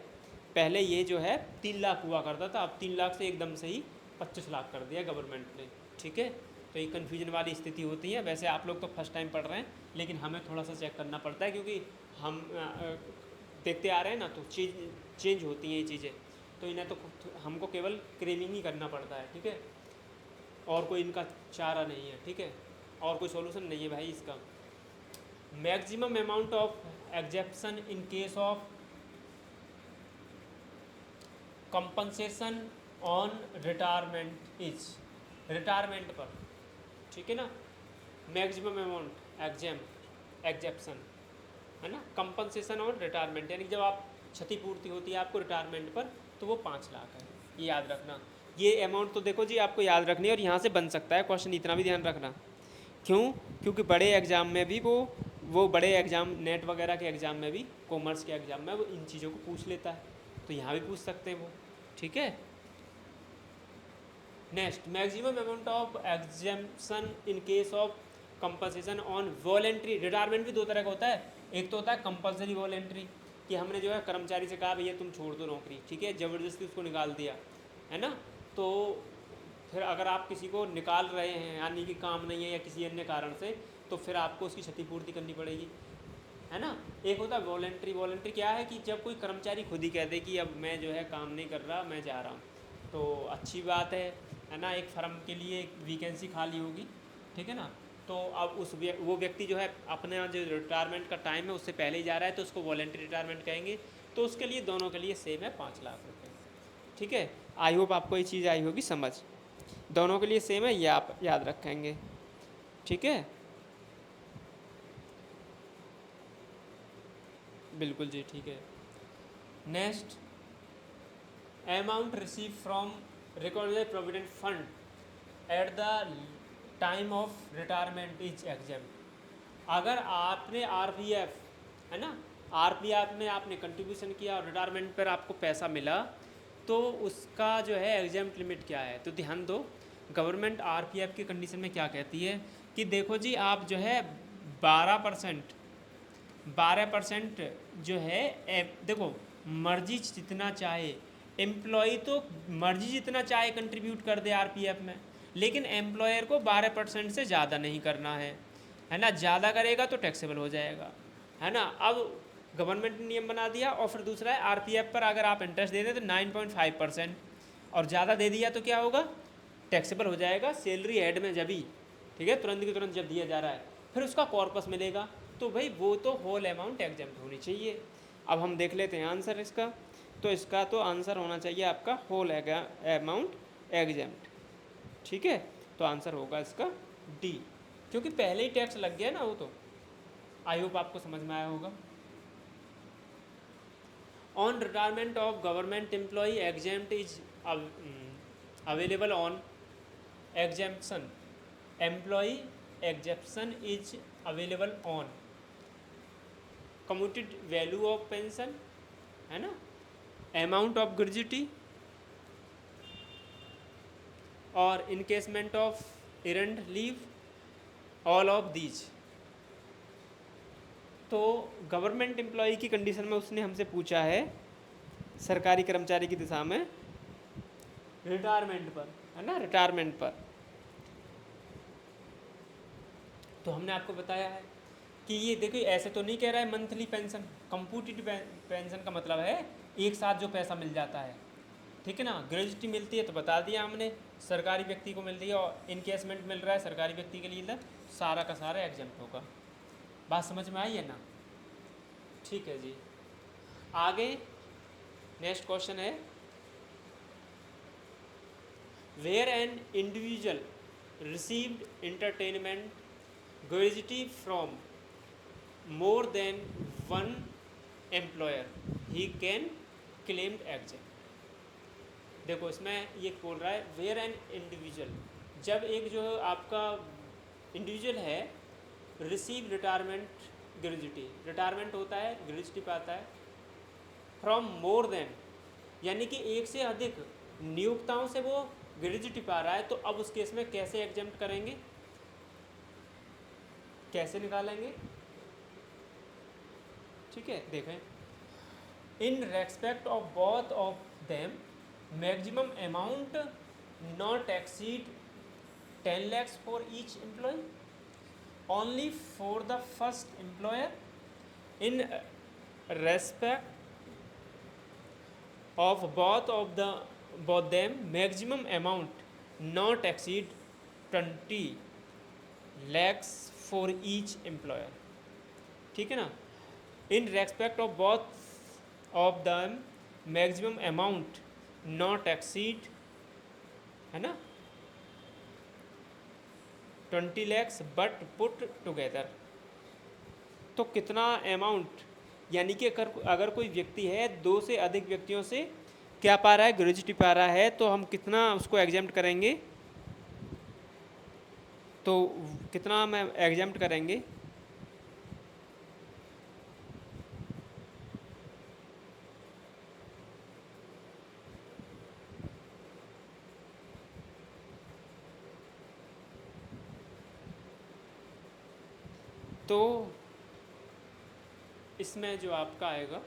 पहले ये जो है 3 लाख हुआ करता था, अब 3 लाख से एकदम से ही 25 लाख कर दिया गवर्नमेंट ने, ठीक है। तो ये कन्फ्यूजन वाली स्थिति होती है, वैसे आप लोग तो फर्स्ट टाइम पढ़ रहे हैं लेकिन हमें थोड़ा सा चेक करना पड़ता है क्योंकि हम देखते आ रहे हैं ना, तो चेंज होती हैं ये चीज़ें, तो इन्हें तो हमको केवल क्रेमिंग ही करना पड़ता है, ठीक है, और कोई इनका चारा नहीं है, ठीक है, और कोई सॉल्यूशन नहीं है भाई इसका। Maximum amount of exemption in case of compensation on retirement is, retirement पर, ठीक है ना, मैक्सिमम अमाउंट एग्जेप्शन, है ना, कंपनसेशन ऑन रिटायरमेंट, यानी जब आप क्षतिपूर्ति होती है आपको रिटायरमेंट पर तो वो 5 लाख है, ये याद रखना। ये अमाउंट तो देखो जी आपको याद रखनी है और यहाँ से बन सकता है क्वेश्चन, इतना भी ध्यान रखना। क्यों, क्योंकि बड़े एग्ज़ाम में भी वो बड़े एग्ज़ाम नेट वगैरह के एग्ज़ाम में भी, कॉमर्स के एग्ज़ाम में वो इन चीज़ों को पूछ लेता है, तो यहाँ भी पूछ सकते हैं वो, ठीक है। Next, maximum amount of exemption in case of compensation on voluntary, retirement भी दो तरह का होता है, एक तो होता है कंपलसरी वॉलेंट्री कि हमने जो है कर्मचारी से कहा भैया तुम छोड़ दो नौकरी, ठीक है, ज़बरदस्ती उसको निकाल दिया, है ना। तो फिर अगर आप किसी को निकाल रहे हैं यानी कि काम नहीं है या किसी अन्य कारण से, तो फिर आपको उसकी क्षतिपूर्ति करनी पड़ेगी, है ना। एक होता है वॉलेंट्री। वॉलेंट्री क्या है कि जब कोई कर्मचारी खुद ही कह दे कि अब मैं जो है काम नहीं कर रहा, मैं जा रहा हूँ, तो अच्छी बात है ना। एक फर्म के लिए एक वैकेंसी खाली होगी, ठीक है ना। तो अब वो व्यक्ति जो है अपने जो रिटायरमेंट का टाइम है उससे पहले ही जा रहा है, तो उसको वॉलेंट्री रिटायरमेंट कहेंगे। तो उसके लिए दोनों के लिए सेम है 5 लाख रुपये, ठीक है। आई होप आपको ये चीज़ आई होगी समझ। दोनों के लिए सेम है, ये आप याद रखेंगे, ठीक है। बिल्कुल जी, ठीक है। Next, amount receive from recorded provident fund at the time of retirement is exempt. अगर आपने आरपीएफ, है ना, आरपीएफ में आपने कंट्रीब्यूशन किया और रिटायरमेंट पर आपको पैसा मिला, तो उसका जो है एग्जेम्प्ट लिमिट क्या है। तो ध्यान दो, गवर्नमेंट आरपीएफ की कंडीशन में क्या कहती है कि देखो जी आप जो है 12% जो है देखो, मर्जी जितना चाहे एम्प्लॉय तो मर्जी जितना चाहे कंट्रीब्यूट कर दे आरपीएफ में, लेकिन एम्प्लॉयर को 12% से ज़्यादा नहीं करना है ना। ज़्यादा करेगा तो टैक्सेबल हो जाएगा, है ना। अब गवर्नमेंट ने नियम बना दिया। और फिर दूसरा है आरपीएफ पर अगर आप इंटरेस्ट दे दें तो 9.5%, और ज़्यादा दे दिया तो क्या होगा, टैक्सेबल हो जाएगा सैलरी हेड में जब ही, ठीक है, तुरंत की तुरंत जब दिया जा रहा है, फिर उसका कॉर्पस मिलेगा। तो भाई वो तो होल अमाउंट एग्जेम्प्ट होनी चाहिए। अब हम देख लेते हैं आंसर इसका। तो इसका तो आंसर होना चाहिए आपका होल अमाउंट एग्जेम्प्ट, ठीक है। तो आंसर होगा इसका डी, क्योंकि पहले ही टैक्स लग गया ना वो। तो आई होप आपको समझ में आया होगा। On retirement of government employee exempt is available on exemption. Employee exemption is available on commuted value of pension, है ना, अमाउंट ऑफ ग्रेजुटी, और encashment of earned leave, all of these. तो गवर्नमेंट एम्प्लॉई की condition में उसने हमसे पूछा है सरकारी कर्मचारी की दिशा में रिटायरमेंट पर, है ना, रिटायरमेंट पर। तो हमने आपको बताया है कि ये देखिए ऐसे तो नहीं कह रहा है मंथली पेंशन। कंप्यूटेड पेंशन का मतलब है एक साथ जो पैसा मिल जाता है, ठीक है ना। ग्रेजुटी मिलती है तो बता दिया हमने, सरकारी व्यक्ति को मिलती है, और इनकेसमेंट मिल रहा है सरकारी व्यक्ति के लिए, सारा का सारा एग्जेम्प्ट होगा। बात समझ में आई है ना, ठीक है जी। आगे नेक्स्ट क्वेश्चन है, where an individual received entertainment gratuity from more than one employer he can claimed exempt. देखो इसमें ये बोल रहा है वेयर एन इंडिविजुअल, जब एक जो आपका इंडिविजुअल है रिसीव रिटायरमेंट ग्रेजुटी, रिटायरमेंट होता है ग्रेजुटी पाता है, फ्रॉम मोर देन यानी कि एक से अधिक नियोक्ताओं से वो ग्रेजुटी पा रहा है, तो अब उस केस में कैसे एग्जेम्प्ट करेंगे, कैसे निकालेंगे, ठीक है। देखें, in respect of both of them maximum amount not exceed 10 lakhs for each employ, only for the first employer, in respect of both them maximum amount not exceed 20 lakhs for each employer, ठीक है ना। In respect of both of them maximum amount not exceed, है ना, 20 lakhs but put together. तो कितना amount, यानी कि अगर कोई व्यक्ति है 2 से अधिक व्यक्तियों से क्या पा रहा है, ग्रेजुटी पा रहा है, तो हम कितना उसको एग्जेम्प्ट करेंगे, तो कितना हम एग्जेम्प्ट करेंगे, तो इसमें जो आपका आएगा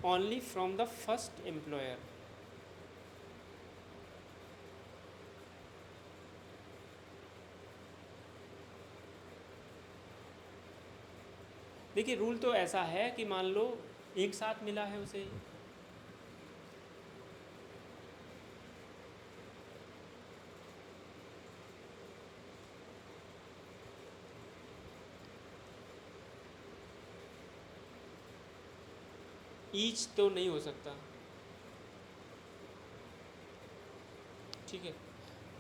only from the first employer. देखिए रूल तो ऐसा है कि मान लो एक साथ मिला है उसे, ईच तो नहीं हो सकता, ठीक है।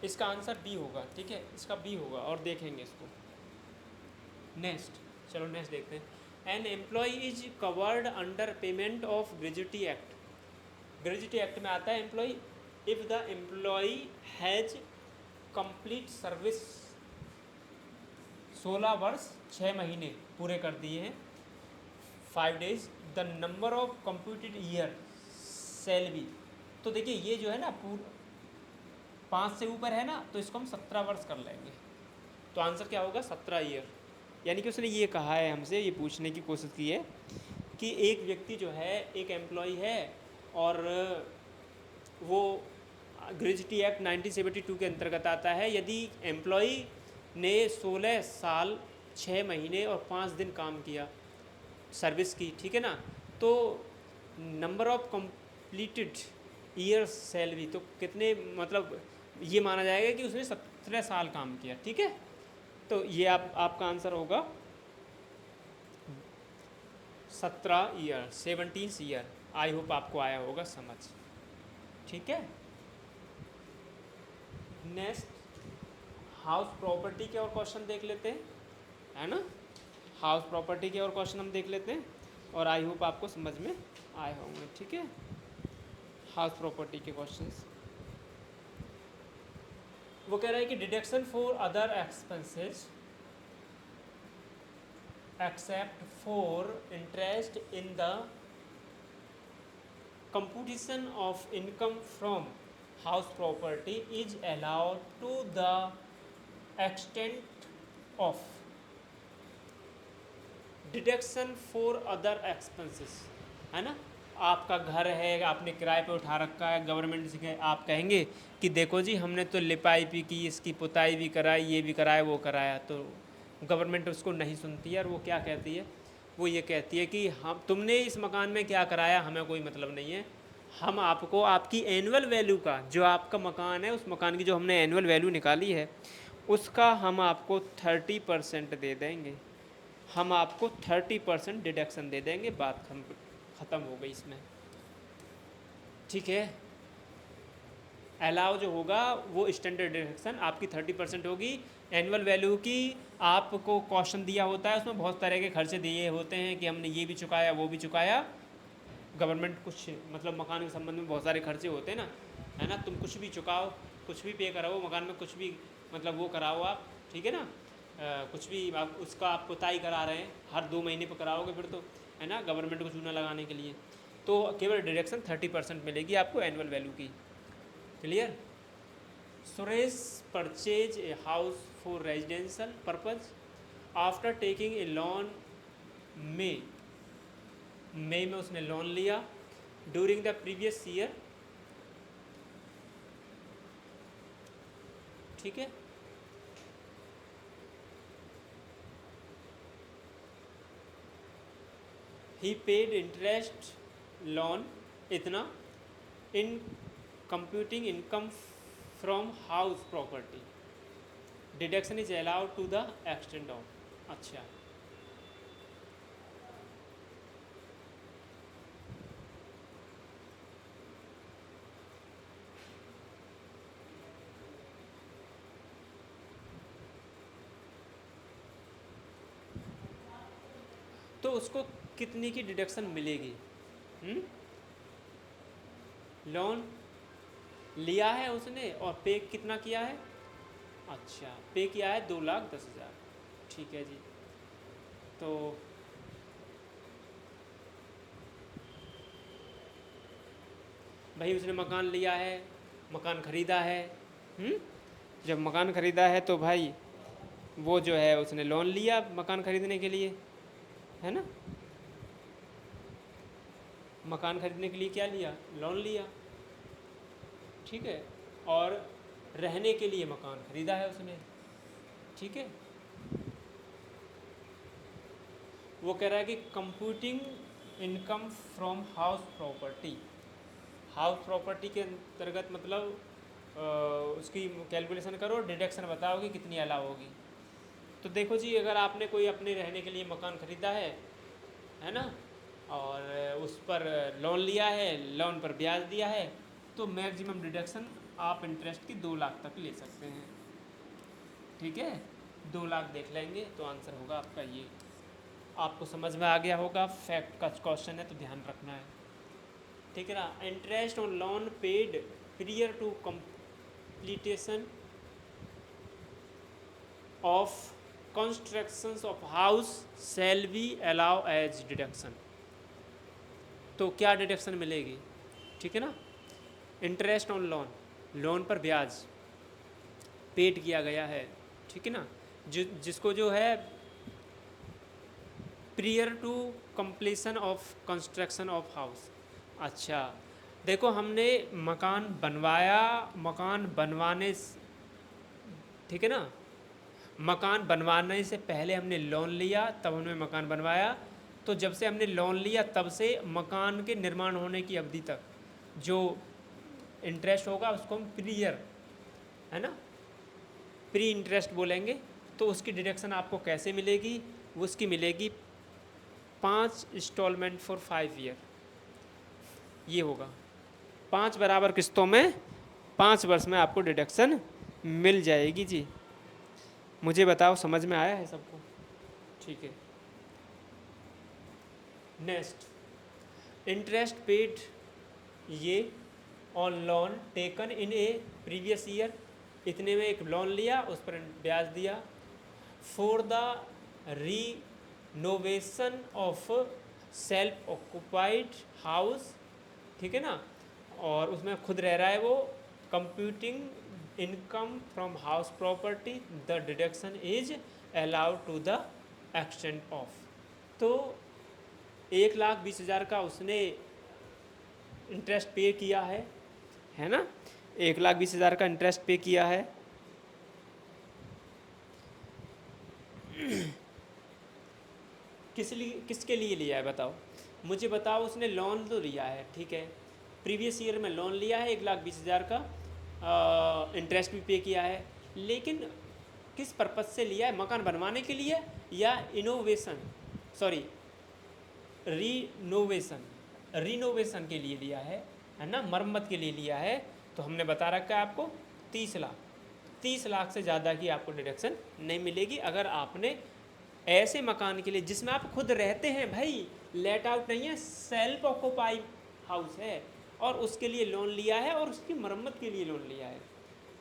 इसका आंसर बी होगा, ठीक है, इसका बी होगा और देखेंगे इसको। नेक्स्ट, चलो नेक्स्ट देखते हैं। An employ is covered under payment of gratuity act. Gratuity act में आता है employ if the employ has complete service, 16 वर्ष 6 महीने पूरे कर दिए हैं, 5 days, the number of computed year shall be. तो देखिए ये जो है ना 5 से ऊपर है ना, तो इसको हम 17 वर्ष कर लेंगे, तो आंसर क्या होगा 17 ईयर। यानी कि उसने ये कहा है हमसे, ये पूछने की कोशिश की है कि एक व्यक्ति जो है, एक एम्प्लॉय है और वो ग्रेजुटी एक्ट 1972 के अंतर्गत आता है। यदि एम्प्लॉय ने 16 साल 6 महीने और 5 दिन काम किया, सर्विस की, ठीक है ना, तो number of completed year salary, तो कितने, मतलब ये माना जाएगा कि उसने 17 साल काम किया, ठीक है। तो ये आपका आंसर होगा 17 ईयर, 17 ईयर। आई होप आपको आया होगा समझ, ठीक है। नेक्स्ट, हाउस प्रॉपर्टी के और क्वेश्चन देख लेते हैं, है ना। हाउस प्रॉपर्टी के और क्वेश्चन हम देख लेते हैं और आई होप आपको समझ में आए होंगे, ठीक है। हाउस प्रॉपर्टी के क्वेश्चंस, वो कह रहा है कि deduction for other expenses except for interest in the computation of income from house property is allowed to the extent of deduction for other expenses, है ना। आपका घर है, आपने किराए पे उठा रखा है, गवर्नमेंट से आप कहेंगे कि देखो जी हमने तो लिपाई भी की, इसकी पुताई भी कराई, ये भी कराया, वो कराया, तो गवर्नमेंट उसको नहीं सुनती है और वो क्या कहती है, वो ये कहती है कि हम, तुमने इस मकान में क्या कराया हमें कोई मतलब नहीं है, हम आपको आपकी एनुअल वैल्यू का, जो आपका मकान है उस मकान की जो हमने एनुअल वैल्यू निकाली है उसका हम आपको 30% दे देंगे, हम आपको 30% डिडक्शन दे देंगे, बात ख़त्म हो गई इसमें, ठीक है। अलाउ जो होगा वो स्टैंडर्ड डिडक्शन आपकी 30% होगी। एनुअल वैल्यू की आपको क्वेश्चन दिया होता है, उसमें बहुत तरह के खर्चे दिए होते हैं कि हमने ये भी चुकाया, वो भी चुकाया, गवर्नमेंट कुछ, मतलब मकान के संबंध में बहुत सारे खर्चे होते हैं ना, है ना। तुम कुछ भी चुकाओ, कुछ भी पे कराओ मकान में, कुछ भी मतलब वो कराओ आप, ठीक है ना। कुछ भी आप उसका आप पुताई करा रहे हैं, हर 2 महीने पर कराओगे फिर तो, है ना, गवर्नमेंट को चूना लगाने के लिए, तो केवल डिडक्शन 30% मिलेगी आपको एनुअल वैल्यू की। Clear. Suresh purchase a house for residential purpose after taking a loan मई में उसने लोन लिया ड्यूरिंग द प्रीवियस ईयर, ठीक है। ही पेड इंटरेस्ट लोन इतना in computing income from house property, deduction is allowed to the extend of. अच्छा, तो उसको कितनी की डिडक्शन मिलेगी? लोन लिया है उसने और पे कितना किया है? अच्छा, पे किया है 2,10,000, ठीक है जी। तो भाई उसने मकान लिया है, मकान ख़रीदा है, जब मकान ख़रीदा है तो भाई वो जो है उसने लोन लिया मकान ख़रीदने के लिए, है ना। मकान खरीदने के लिए क्या लिया, लोन लिया, ठीक है, और रहने के लिए मकान खरीदा है उसने, ठीक है। वो कह रहा है कि computing income from house property, house property के अंतर्गत मतलब उसकी कैलकुलेशन करो, डिडक्शन बताओ कि कितनी अलाउ होगी। तो देखो जी, अगर आपने कोई अपने रहने के लिए मकान ख़रीदा है ना, और उस पर लोन लिया है, लोन पर ब्याज दिया है, तो मैक्सिमम डिडक्शन आप इंटरेस्ट की 2 लाख तक ले सकते हैं, ठीक है। 2 लाख देख लेंगे तो आंसर होगा आपका ये। आपको समझ में आ गया होगा, फैक्ट का क्वेश्चन है तो ध्यान रखना है, ठीक है ना। Interest on loan paid prior to completion of constructions of house shall be allow as deduction. तो क्या डिडक्शन मिलेगी, ठीक है ना। इंटरेस्ट ऑन लोन, लोन पर ब्याज पेड किया गया है, ठीक है ना, जिसको जो है prior to completion of construction of house. अच्छा, देखो हमने मकान बनवाया, मकान बनवाने ठीक है ना, मकान बनवाने से पहले हमने लोन लिया, तब हमने मकान बनवाया। तो जब से हमने लोन लिया तब से मकान के निर्माण होने की अवधि तक जो इंटरेस्ट होगा उसको हम प्रियर, है ना, प्री इंटरेस्ट बोलेंगे। तो उसकी डिडक्शन आपको कैसे मिलेगी, वो उसकी मिलेगी 5 इंस्टॉलमेंट फॉर 5 ईयर, ये होगा 5 बराबर किस्तों में 5 वर्ष में आपको डिडक्शन मिल जाएगी जी। मुझे बताओ समझ में आया है सबको, ठीक है। नेक्स्ट, इंटरेस्ट पेड ये on loan taken in a previous year, इतने में एक लोन लिया, उस पर ब्याज दिया। For the renovation of self occupied house, ठीक है ना, और उसमें खुद रह रहा है वो। Computing income from house property the deduction is allowed to the extent of. तो 1,20,000 का उसने इंटरेस्ट पे किया है ना, 1,20,000 का इंटरेस्ट पे किया है। किसके लिए लिया है बताओ, मुझे बताओ। उसने लोन तो लिया है, ठीक है, प्रीवियस ईयर में लोन लिया है 1,20,000 का, इंटरेस्ट भी पे किया है, लेकिन किस पर्पज़ से लिया है, मकान बनवाने के लिए या रिनोवेशन के लिए लिया है ना, मरम्मत के लिए लिया है। तो हमने बता रखा है आपको 30 लाख, 30 लाख से ज़्यादा की आपको डिडक्शन नहीं मिलेगी अगर आपने ऐसे मकान के लिए जिसमें आप खुद रहते हैं, भाई लेट आउट नहीं है, सेल्फ ऑक्युपाई हाउस है, और उसके लिए लोन लिया है और उसकी मरम्मत के लिए लोन लिया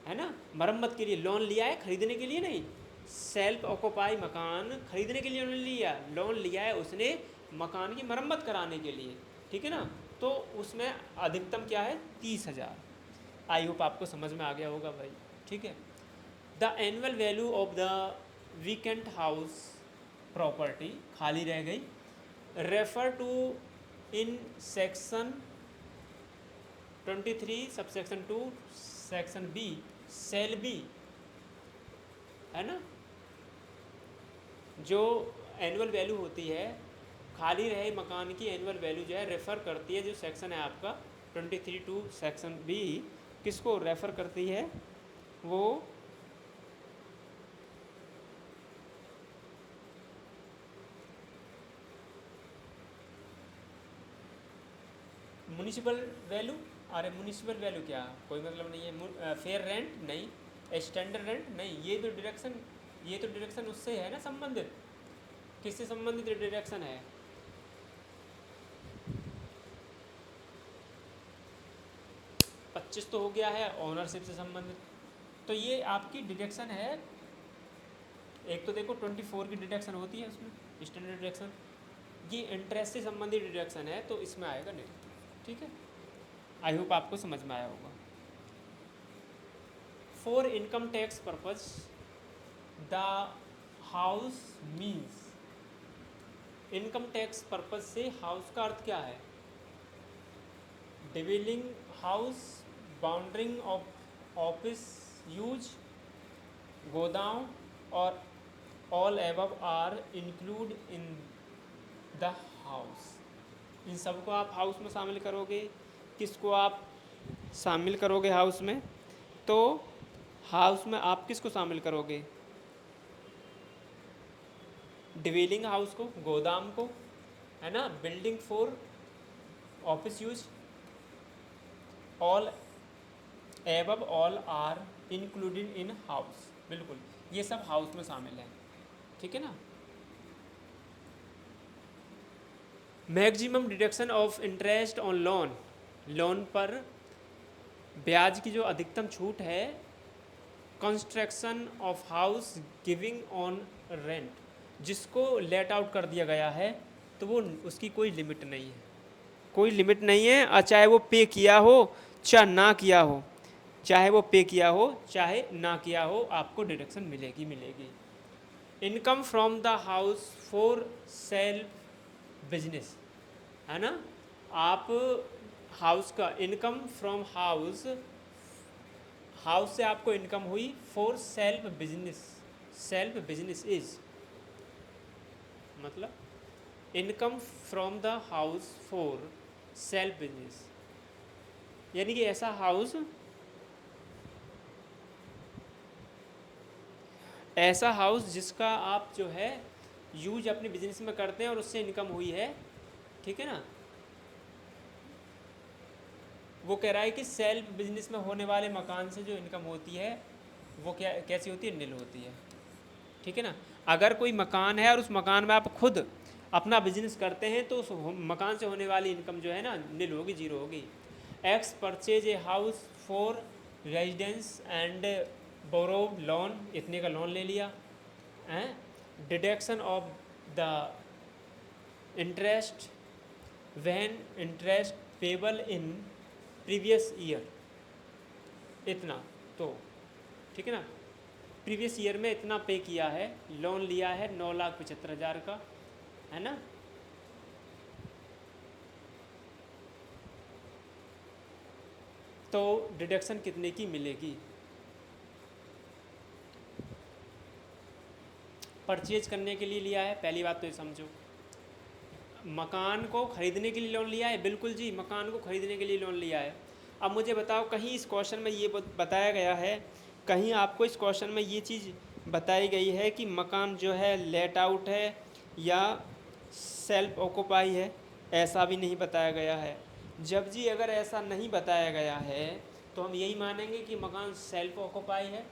है ना, मरम्मत के लिए लोन लिया है, खरीदने के लिए नहीं। सेल्फ ऑक्युपाई मकान खरीदने के लिए लोन लिया है उसने मकान की मरम्मत कराने के लिए, ठीक है ना। तो उसमें अधिकतम क्या है, 30,000। आई होप आपको समझ में आ गया होगा भाई, ठीक है। The annual value of the vacant house property खाली रह गई, refer to in section 23 subsection 2 section B sale B, है ना। जो एनुअल वैल्यू होती है खाली रहे मकान की, एनुअल वैल्यू जो है रेफ़र करती है, जो सेक्शन है आपका 23 टू सेक्शन बी, किसको रेफ़र करती है, वो म्युनिसिपल वैल्यू। अरे म्युनिसिपल वैल्यू क्या, कोई मतलब नहीं है। फेयर रेंट नहीं, स्टैंडर्ड रेंट नहीं, ये तो डिडक्शन उससे है ना संबंधित, किससे संबंधित डिडक्शन है, 25 तो हो गया है ओनरशिप से संबंधित। तो ये आपकी डिडक्शन है। एक तो देखो 24 की डिडक्शन होती है उसमें, स्टैंडर्ड डिडक्शन, ये इंटरेस्ट से संबंधित डिडक्शन है तो इसमें आएगा नहीं, ठीक है। आई होप आपको समझ में आया होगा। For income tax purpose the house means, income tax purpose से हाउस का अर्थ क्या है, dwelling house, bounding of office use, गोदाम और all above are include in the house. इन सबको आप हाउस में शामिल करोगे। किसको आप शामिल करोगे हाउस में? तो हाउस में आप किसको शामिल करोगे? डिवेलिंग हाउस को, गोदाम को, है ना, building for office use, all above all are included in house. बिल्कुल, ये सब हाउस में शामिल है, ठीक है ना। Maximum deduction of interest on loan, loan पर ब्याज की जो अधिकतम छूट है। Construction of house giving on rent, जिसको लेट आउट कर दिया गया है तो वो उसकी कोई लिमिट नहीं है, कोई लिमिट नहीं है। और चाहे वो पे किया हो चाहे ना किया हो, चाहे वो पे किया हो चाहे ना किया हो, आपको डिडक्शन मिलेगी मिलेगी। Income from the house for self business, है ना। आप हाउस का इनकम फ्रॉम हाउस, हाउस से आपको इनकम हुई for self business. Self business is मतलब income from the house for self business, यानी कि ऐसा हाउस जिसका आप जो है यूज अपने बिजनेस में करते हैं और उससे इनकम हुई है, ठीक है ना। वो कह रहा है कि सेल्फ बिजनेस में होने वाले मकान से जो इनकम होती है वो क्या कैसी होती है? निल होती है, ठीक है ना। अगर कोई मकान है और उस मकान में आप खुद अपना बिजनेस करते हैं तो उस मकान से होने वाली इनकम जो है ना निल होगी, जीरो होगी। X purchase a house for residence and borrowed loan, इतने का लोन ले लिया है। Deduction of the interest when interest payable in previous year, इतना, तो ठीक है ना, प्रीवियस ईयर में इतना पे किया है, लोन लिया है 9,75,000 का, है ना। तो डिडक्शन कितने की मिलेगी? परचेज करने के लिए लिया है, पहली बात तो ये समझो। मकान को खरीदने के लिए लोन लिया है, बिल्कुल जी, मकान को खरीदने के लिए लोन लिया है। अब मुझे बताओ, कहीं इस क्वेश्चन में ये बताया गया है, कहीं आपको इस क्वेश्चन में ये चीज़ बताई गई है कि मकान जो है लेट आउट है या सेल्फ ऑक्यूपाई है? ऐसा भी नहीं बताया गया है। जब जी अगर ऐसा नहीं बताया गया है तो हम यही मानेंगे कि मकान सेल्फ ऑक्यूपाई है,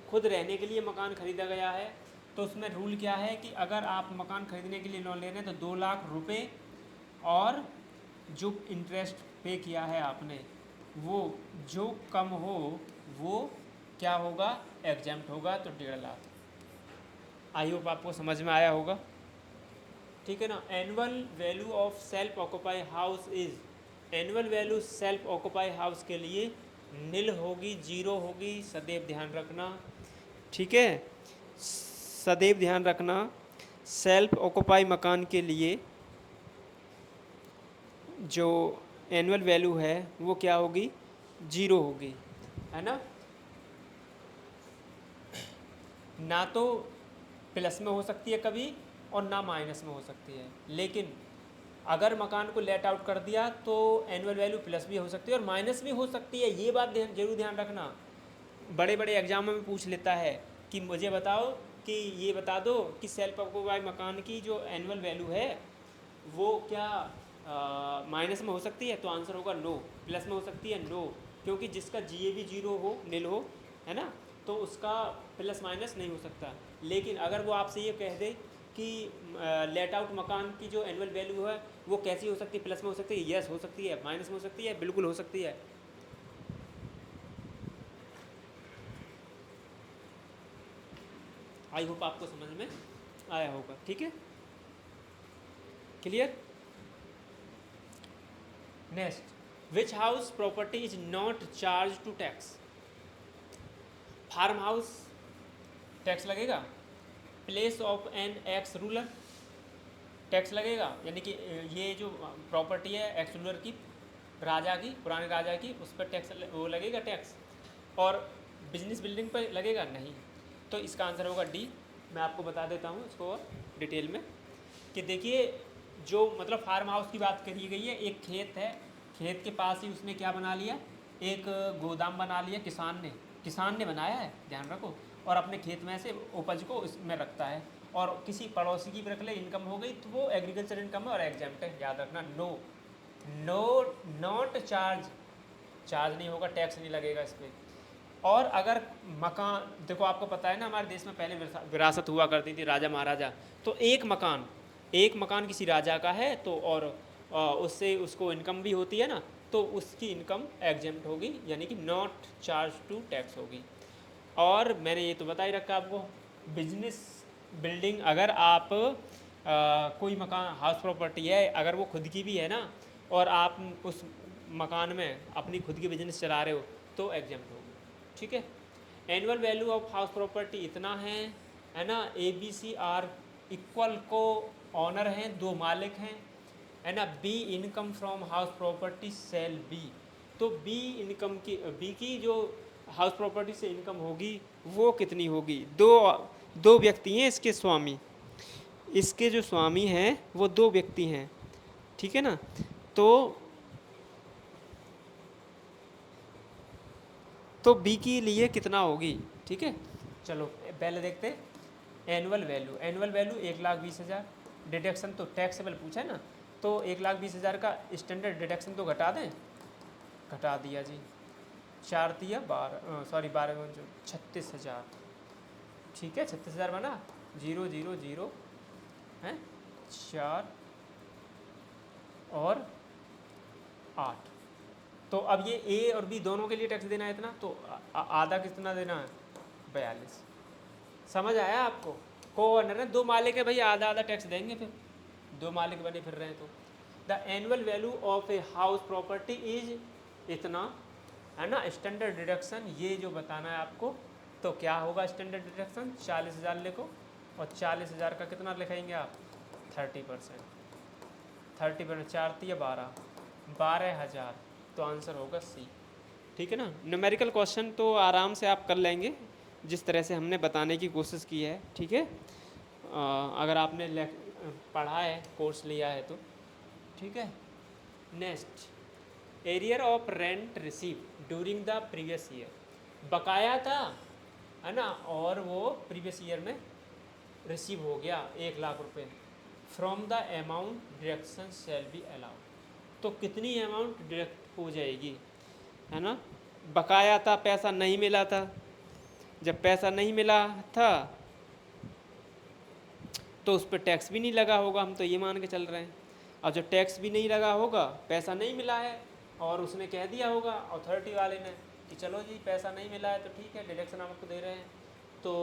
खुद रहने के लिए मकान खरीदा गया है। तो उसमें रूल क्या है कि अगर आप मकान खरीदने के लिए लोन ले रहे हैं तो 2 लाख रुपए और जो इंटरेस्ट पे किया है आपने वो जो कम हो वो क्या होगा? एग्जाम्प्ट होगा, तो 1.5 लाख। आई होप आपको समझ में आया होगा, ठीक है ना। Annual value of self occupy house is, annual value self occupy house के लिए निल होगी, जीरो होगी, सदैव ध्यान रखना, ठीक है। सदैव ध्यान रखना, सेल्फ ऑक्यूपाई मकान के लिए जो एनुअल वैल्यू है वो क्या होगी? जीरो होगी, है ना। ना तो प्लस में हो सकती है कभी और ना माइनस में हो सकती है, लेकिन अगर मकान को लेट आउट कर दिया तो एनुअल वैल्यू प्लस भी हो सकती है और माइनस भी हो सकती है। ये बात जरूर ध्यान रखना, बड़े बड़े एग्जाम में पूछ लेता है कि मुझे बताओ कि ये बता दो कि सेल्फ ऑक्यूपाई मकान की जो एनुअल वैल्यू है वो क्या माइनस में हो सकती है? तो आंसर होगा नो। प्लस में हो सकती है? नो, क्योंकि जिसका GAV जीरो हो, निल हो, है ना, तो उसका प्लस माइनस नहीं हो सकता। लेकिन अगर वो आपसे ये कह दे कि लेट आउट मकान की जो एनुअल वैल्यू है वो कैसी हो सकती है? प्लस में हो सकती है? यस हो सकती है। माइनस में हो सकती है? बिल्कुल हो सकती है। आई होप आपको समझ में आया होगा, ठीक है, clear. Next, which house property is not charge to tax? Farm house tax लगेगा, place of an ex ruler tax लगेगा, यानी कि ये जो प्रॉपर्टी है एक्स रूलर की राजा की, पुराने राजा की, उस पर टैक्स वो लगेगा टैक्स, और बिजनेस बिल्डिंग पर लगेगा नहीं। तो इसका आंसर होगा डी। मैं आपको बता देता हूँ इसको और डिटेल में कि देखिए, जो मतलब फार्म हाउस की बात करी गई है, एक खेत है, खेत के पास ही उसने क्या बना लिया, एक गोदाम बना लिया किसान ने बनाया है, ध्यान रखो, और अपने खेत में से उपज को इसमें रखता है, और किसी पड़ोसी की भी रख ले, इनकम हो गई, तो वो एग्रीकल्चर इनकम है और एग्जाम्प्ट है, याद रखना। नॉट चार्ज नहीं होगा, टैक्स नहीं लगेगा इस पर। और अगर मकान, देखो आपको पता है ना, हमारे देश में पहले विरासत हुआ करती थी, राजा महाराजा, तो एक मकान किसी राजा का है तो, और उससे उसको इनकम भी होती है ना, तो उसकी इनकम एग्जेम्प्ट होगी, यानी कि नॉट चार्ज टू टैक्स होगी। और मैंने ये तो बता ही रखा आपको, बिजनेस बिल्डिंग, अगर आप कोई मकान हाउस प्रॉपर्टी है, अगर वो खुद की भी है ना, और आप उस मकान में अपनी खुद की बिजनेस चला रहे हो, तो एग्जेम्प्ट होगी, ठीक है। Annual value of house property इतना है ना। ABC इक्वल को ऑनर हैं, 2 मालिक हैं, है ना। B income from house property shall be, तो बी की जो हाउस प्रॉपर्टी से इनकम होगी वो कितनी होगी, दो व्यक्ति हैं इसके स्वामी, इसके जो स्वामी हैं वो 2 व्यक्ति हैं, ठीक है ना। तो बी के लिए कितना होगी, ठीक है। चलो पहले देखते एनुअल वैल्यू 1,20,000, डिडक्शन तो टैक्सेबल पूछा है ना, तो 1,20,000 का स्टैंडर्ड डिडक्शन तो घटा दें, घटा दिया जी, 12 जो 36,000, ठीक है, 36,000 बना, 0,0,0 हैं, 4 और 8। तो अब ये ए और बी दोनों के लिए टैक्स देना है इतना, तो आधा कितना देना है, 42। समझ आया आपको, को ऑनर है, 2 मालिक है भाई, आधा आधा टैक्स देंगे, फिर 2 मालिक बने फिर रहे हैं तो। The annual value of a house property is इतना, है ना। स्टैंडर्ड डिडक्शन ये जो बताना है आपको, तो क्या होगा स्टैंडर्ड डिडक्शन, 40,000 लिखो, और 40,000 का कितना लिखेंगे आप, 30%, 30%, 4 या 12,000, तो आंसर होगा सी, ठीक है ना। न्यूमेरिकल क्वेश्चन तो आराम से आप कर लेंगे जिस तरह से हमने बताने की कोशिश की है, ठीक है। अगर आपने पढ़ा है, कोर्स लिया है तो, ठीक है। Next, arrear of rent receive during the previous year, बकाया था, है ना, और वो प्रीवियस ईयर में रिसीव हो गया 1,00,000 रुपये, from the amount deduction shall be allowed, तो कितनी अमाउंट डिडक्ट हो जाएगी, है ना। बकाया था, पैसा नहीं मिला था, जब पैसा नहीं मिला था तो उस पर टैक्स भी नहीं लगा होगा, हम तो ये मान के चल रहे हैं। और जब टैक्स भी नहीं लगा होगा, पैसा नहीं मिला है, और उसने कह दिया होगा अथॉरिटी वाले ने कि चलो जी पैसा नहीं मिला है तो ठीक है, डिडक्शन हम आपको दे रहे हैं, तो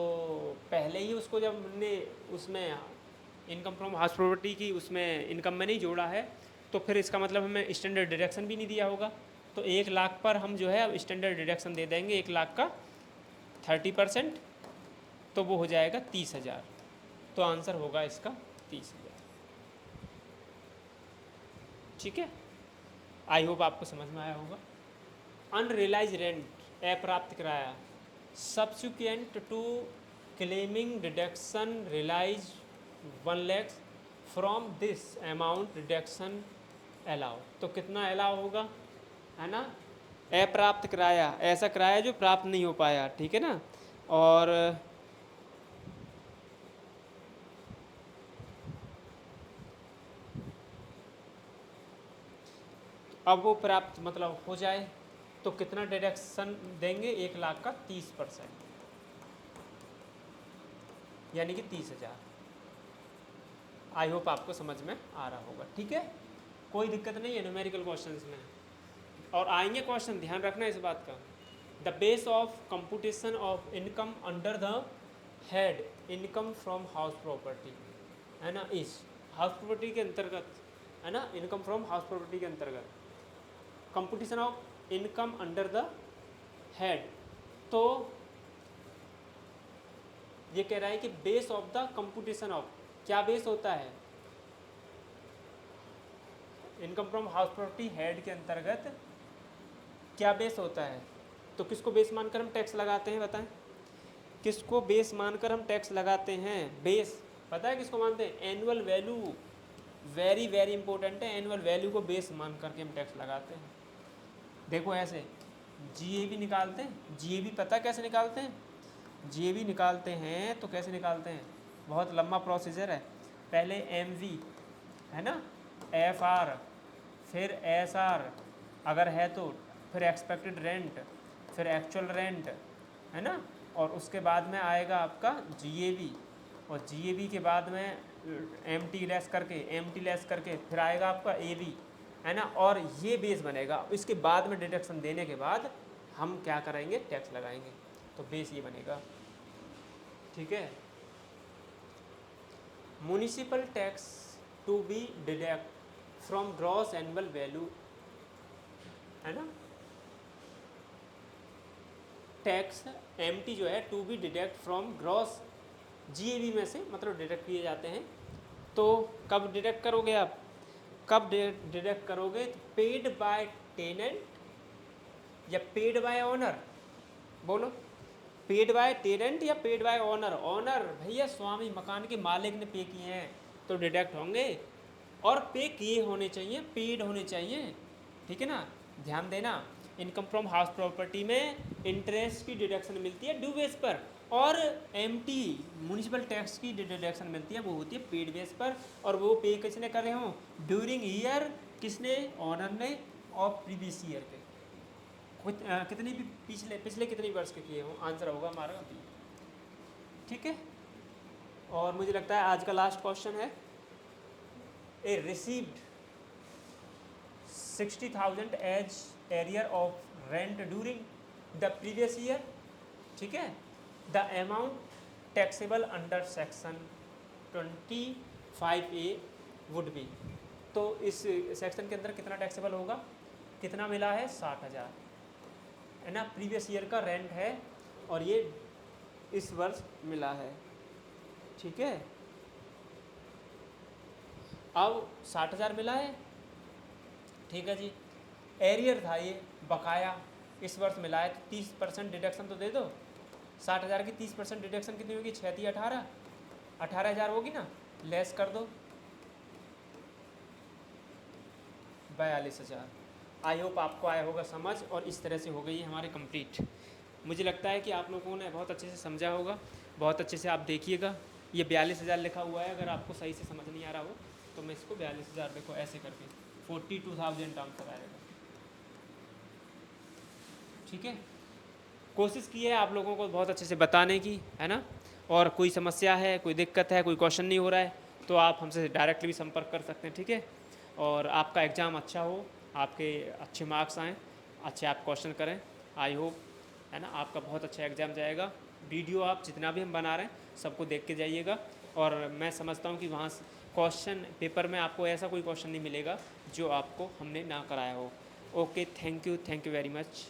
पहले ही उसको जब हमने उसमें इनकम फ्रॉम हाउस प्रॉपर्टी की उसमें इनकम में नहीं जोड़ा है, तो फिर इसका मतलब हमें स्टैंडर्ड डिडक्शन भी नहीं दिया होगा। तो 1,00,000 पर हम जो है अब स्टैंडर्ड डिडक्शन दे देंगे, 1,00,000 का 30%, तो वो हो जाएगा 30,000, तो आंसर होगा इसका 30,000, ठीक है। आई होप आपको समझ में आया होगा। अनरियलाइज रेंट, अप्राप्त किराया, subsequent to claiming deduction realise 1,00,000 from this amount deduction allow, तो कितना अलाउ होगा, है ना। अप्राप्त किराया, ऐसा किराया जो प्राप्त नहीं हो पाया, ठीक है ना। और अब वो प्राप्त मतलब हो जाए तो कितना डिडक्शन देंगे, 1,00,000 का 30%, यानी कि 30,000। आई होप आपको समझ में आ रहा होगा, ठीक है, कोई दिक्कत नहीं है न्यूमेरिकल क्वेश्चंस में। और आएंगे क्वेश्चन, ध्यान रखना इस बात का। The base of computation of income under the head income from house property, है ना, इस हाउस प्रॉपर्टी के अंतर्गत, है ना, इनकम फ्रॉम हाउस प्रॉपर्टी के अंतर्गत computation of income under the head, तो ये कह रहा है कि base of the computation of, क्या बेस होता है, income from house property head के अंतर्गत क्या बेस होता है? तो किसको बेस मानकर हम टैक्स लगाते हैं बताएं? किसको बेस मानकर हम टैक्स लगाते हैं? बेस पता है किसको मानते हैं? Annual value, very very important है। एनुअल वैल्यू को बेस मान करके हम टैक्स लगाते हैं। देखो ऐसे जीएबी निकालते हैं। जीएबी पता है कैसे निकालते हैं? जीएबी निकालते हैं तो कैसे निकालते हैं? बहुत लंबा प्रोसीजर है। पहले एमवी है ना, एफआर, फिर एसआर अगर है तो, फिर एक्सपेक्टेड रेंट, फिर एक्चुअल रेंट, है ना, और उसके बाद में आएगा आपका जीएबी, और जीएबी के बाद में एमटी लेस करके फिर आएगा आपका एबी, है ना, और ये बेस बनेगा। इसके बाद में डिडक्शन देने के बाद हम क्या करेंगे? टैक्स लगाएंगे। तो बेस ये बनेगा, ठीक है। Municipal tax to be deduct from gross annual value, है ना। टैक्स एमटी जो है to be deduct from gross GAV में से मतलब डिडक्ट किए जाते हैं। तो कब डिडक्ट करोगे आप? कब डिडक्ट करोगे? तो पेड बाय टेनेंट या पेड बाय ऑनर? बोलो, पेड बाय टेनेंट या पेड बाय ऑनर? ऑनर भैया स्वामी मकान के मालिक ने पे किए हैं तो डिडक्ट होंगे, और पे किए होने चाहिए, पेड होने चाहिए, ठीक है ना। ध्यान देना, इनकम फ्रॉम हाउस प्रॉपर्टी में इंटरेस्ट की डिडक्शन मिलती है ड्यू बेस पर, और एमटी म्युनिसिपल टैक्स की डिडक्शन मिलती है वो होती है पेड बेस पर, और वो पे किसने करे हों? ड्यूरिंग ईयर, किसने? ऑनर ने, और प्रीवियस ईयर पे कितनी भी पिछले कितने वर्ष के किए हों, आंसर होगा हमारा बी, ठीक है। और मुझे लगता है आज का लास्ट क्वेश्चन है, A received 60,000 as arrear of rent during the previous year, ठीक है। The amount taxable under section 25A would be. तो इस सेक्शन के अंदर कितना टैक्सेबल होगा? कितना मिला है? 60,000, है ना। प्रीवियस ईयर का रेंट है और ये इस वर्ष मिला है, ठीक है। अब 60,000 मिला है, ठीक है जी। एरियर था ये, बकाया इस वर्ष मिला है, तो 30% डिडक्शन तो दे दो। 60,000 की 30% डिडक्शन कितनी होगी? 6 18, 18,000 होगी ना, लेस कर दो 42,000। आई होप आपको आया होगा समझ, और इस तरह से हो गई हमारे कंप्लीट। मुझे लगता है कि आप लोगों ने बहुत अच्छे से समझा होगा, बहुत अच्छे से आप देखिएगा। ये 42,000 लिखा हुआ है, अगर आपको सही से समझ नहीं आ रहा हो तो मैं इसको 42,000 देखो ऐसे करके 42,000 आंसर आएगा, ठीक है। कोशिश की है आप लोगों को बहुत अच्छे से बताने की, है ना। और कोई समस्या है, कोई दिक्कत है, कोई क्वेश्चन नहीं हो रहा है तो आप हमसे डायरेक्टली भी संपर्क कर सकते हैं, ठीक है। और आपका एग्ज़ाम अच्छा हो, आपके अच्छे मार्क्स आएँ, अच्छे आप क्वेश्चन करें, आई होप, है ना, आपका बहुत अच्छा एग्ज़ाम जाएगा। वीडियो आप जितना भी हम बना रहे हैं सबको देख के जाइएगा, और मैं समझता हूँ कि वहाँ क्वेश्चन पेपर में आपको ऐसा कोई क्वेश्चन नहीं मिलेगा जो आपको हमने ना कराया हो। Okay, thank you very much.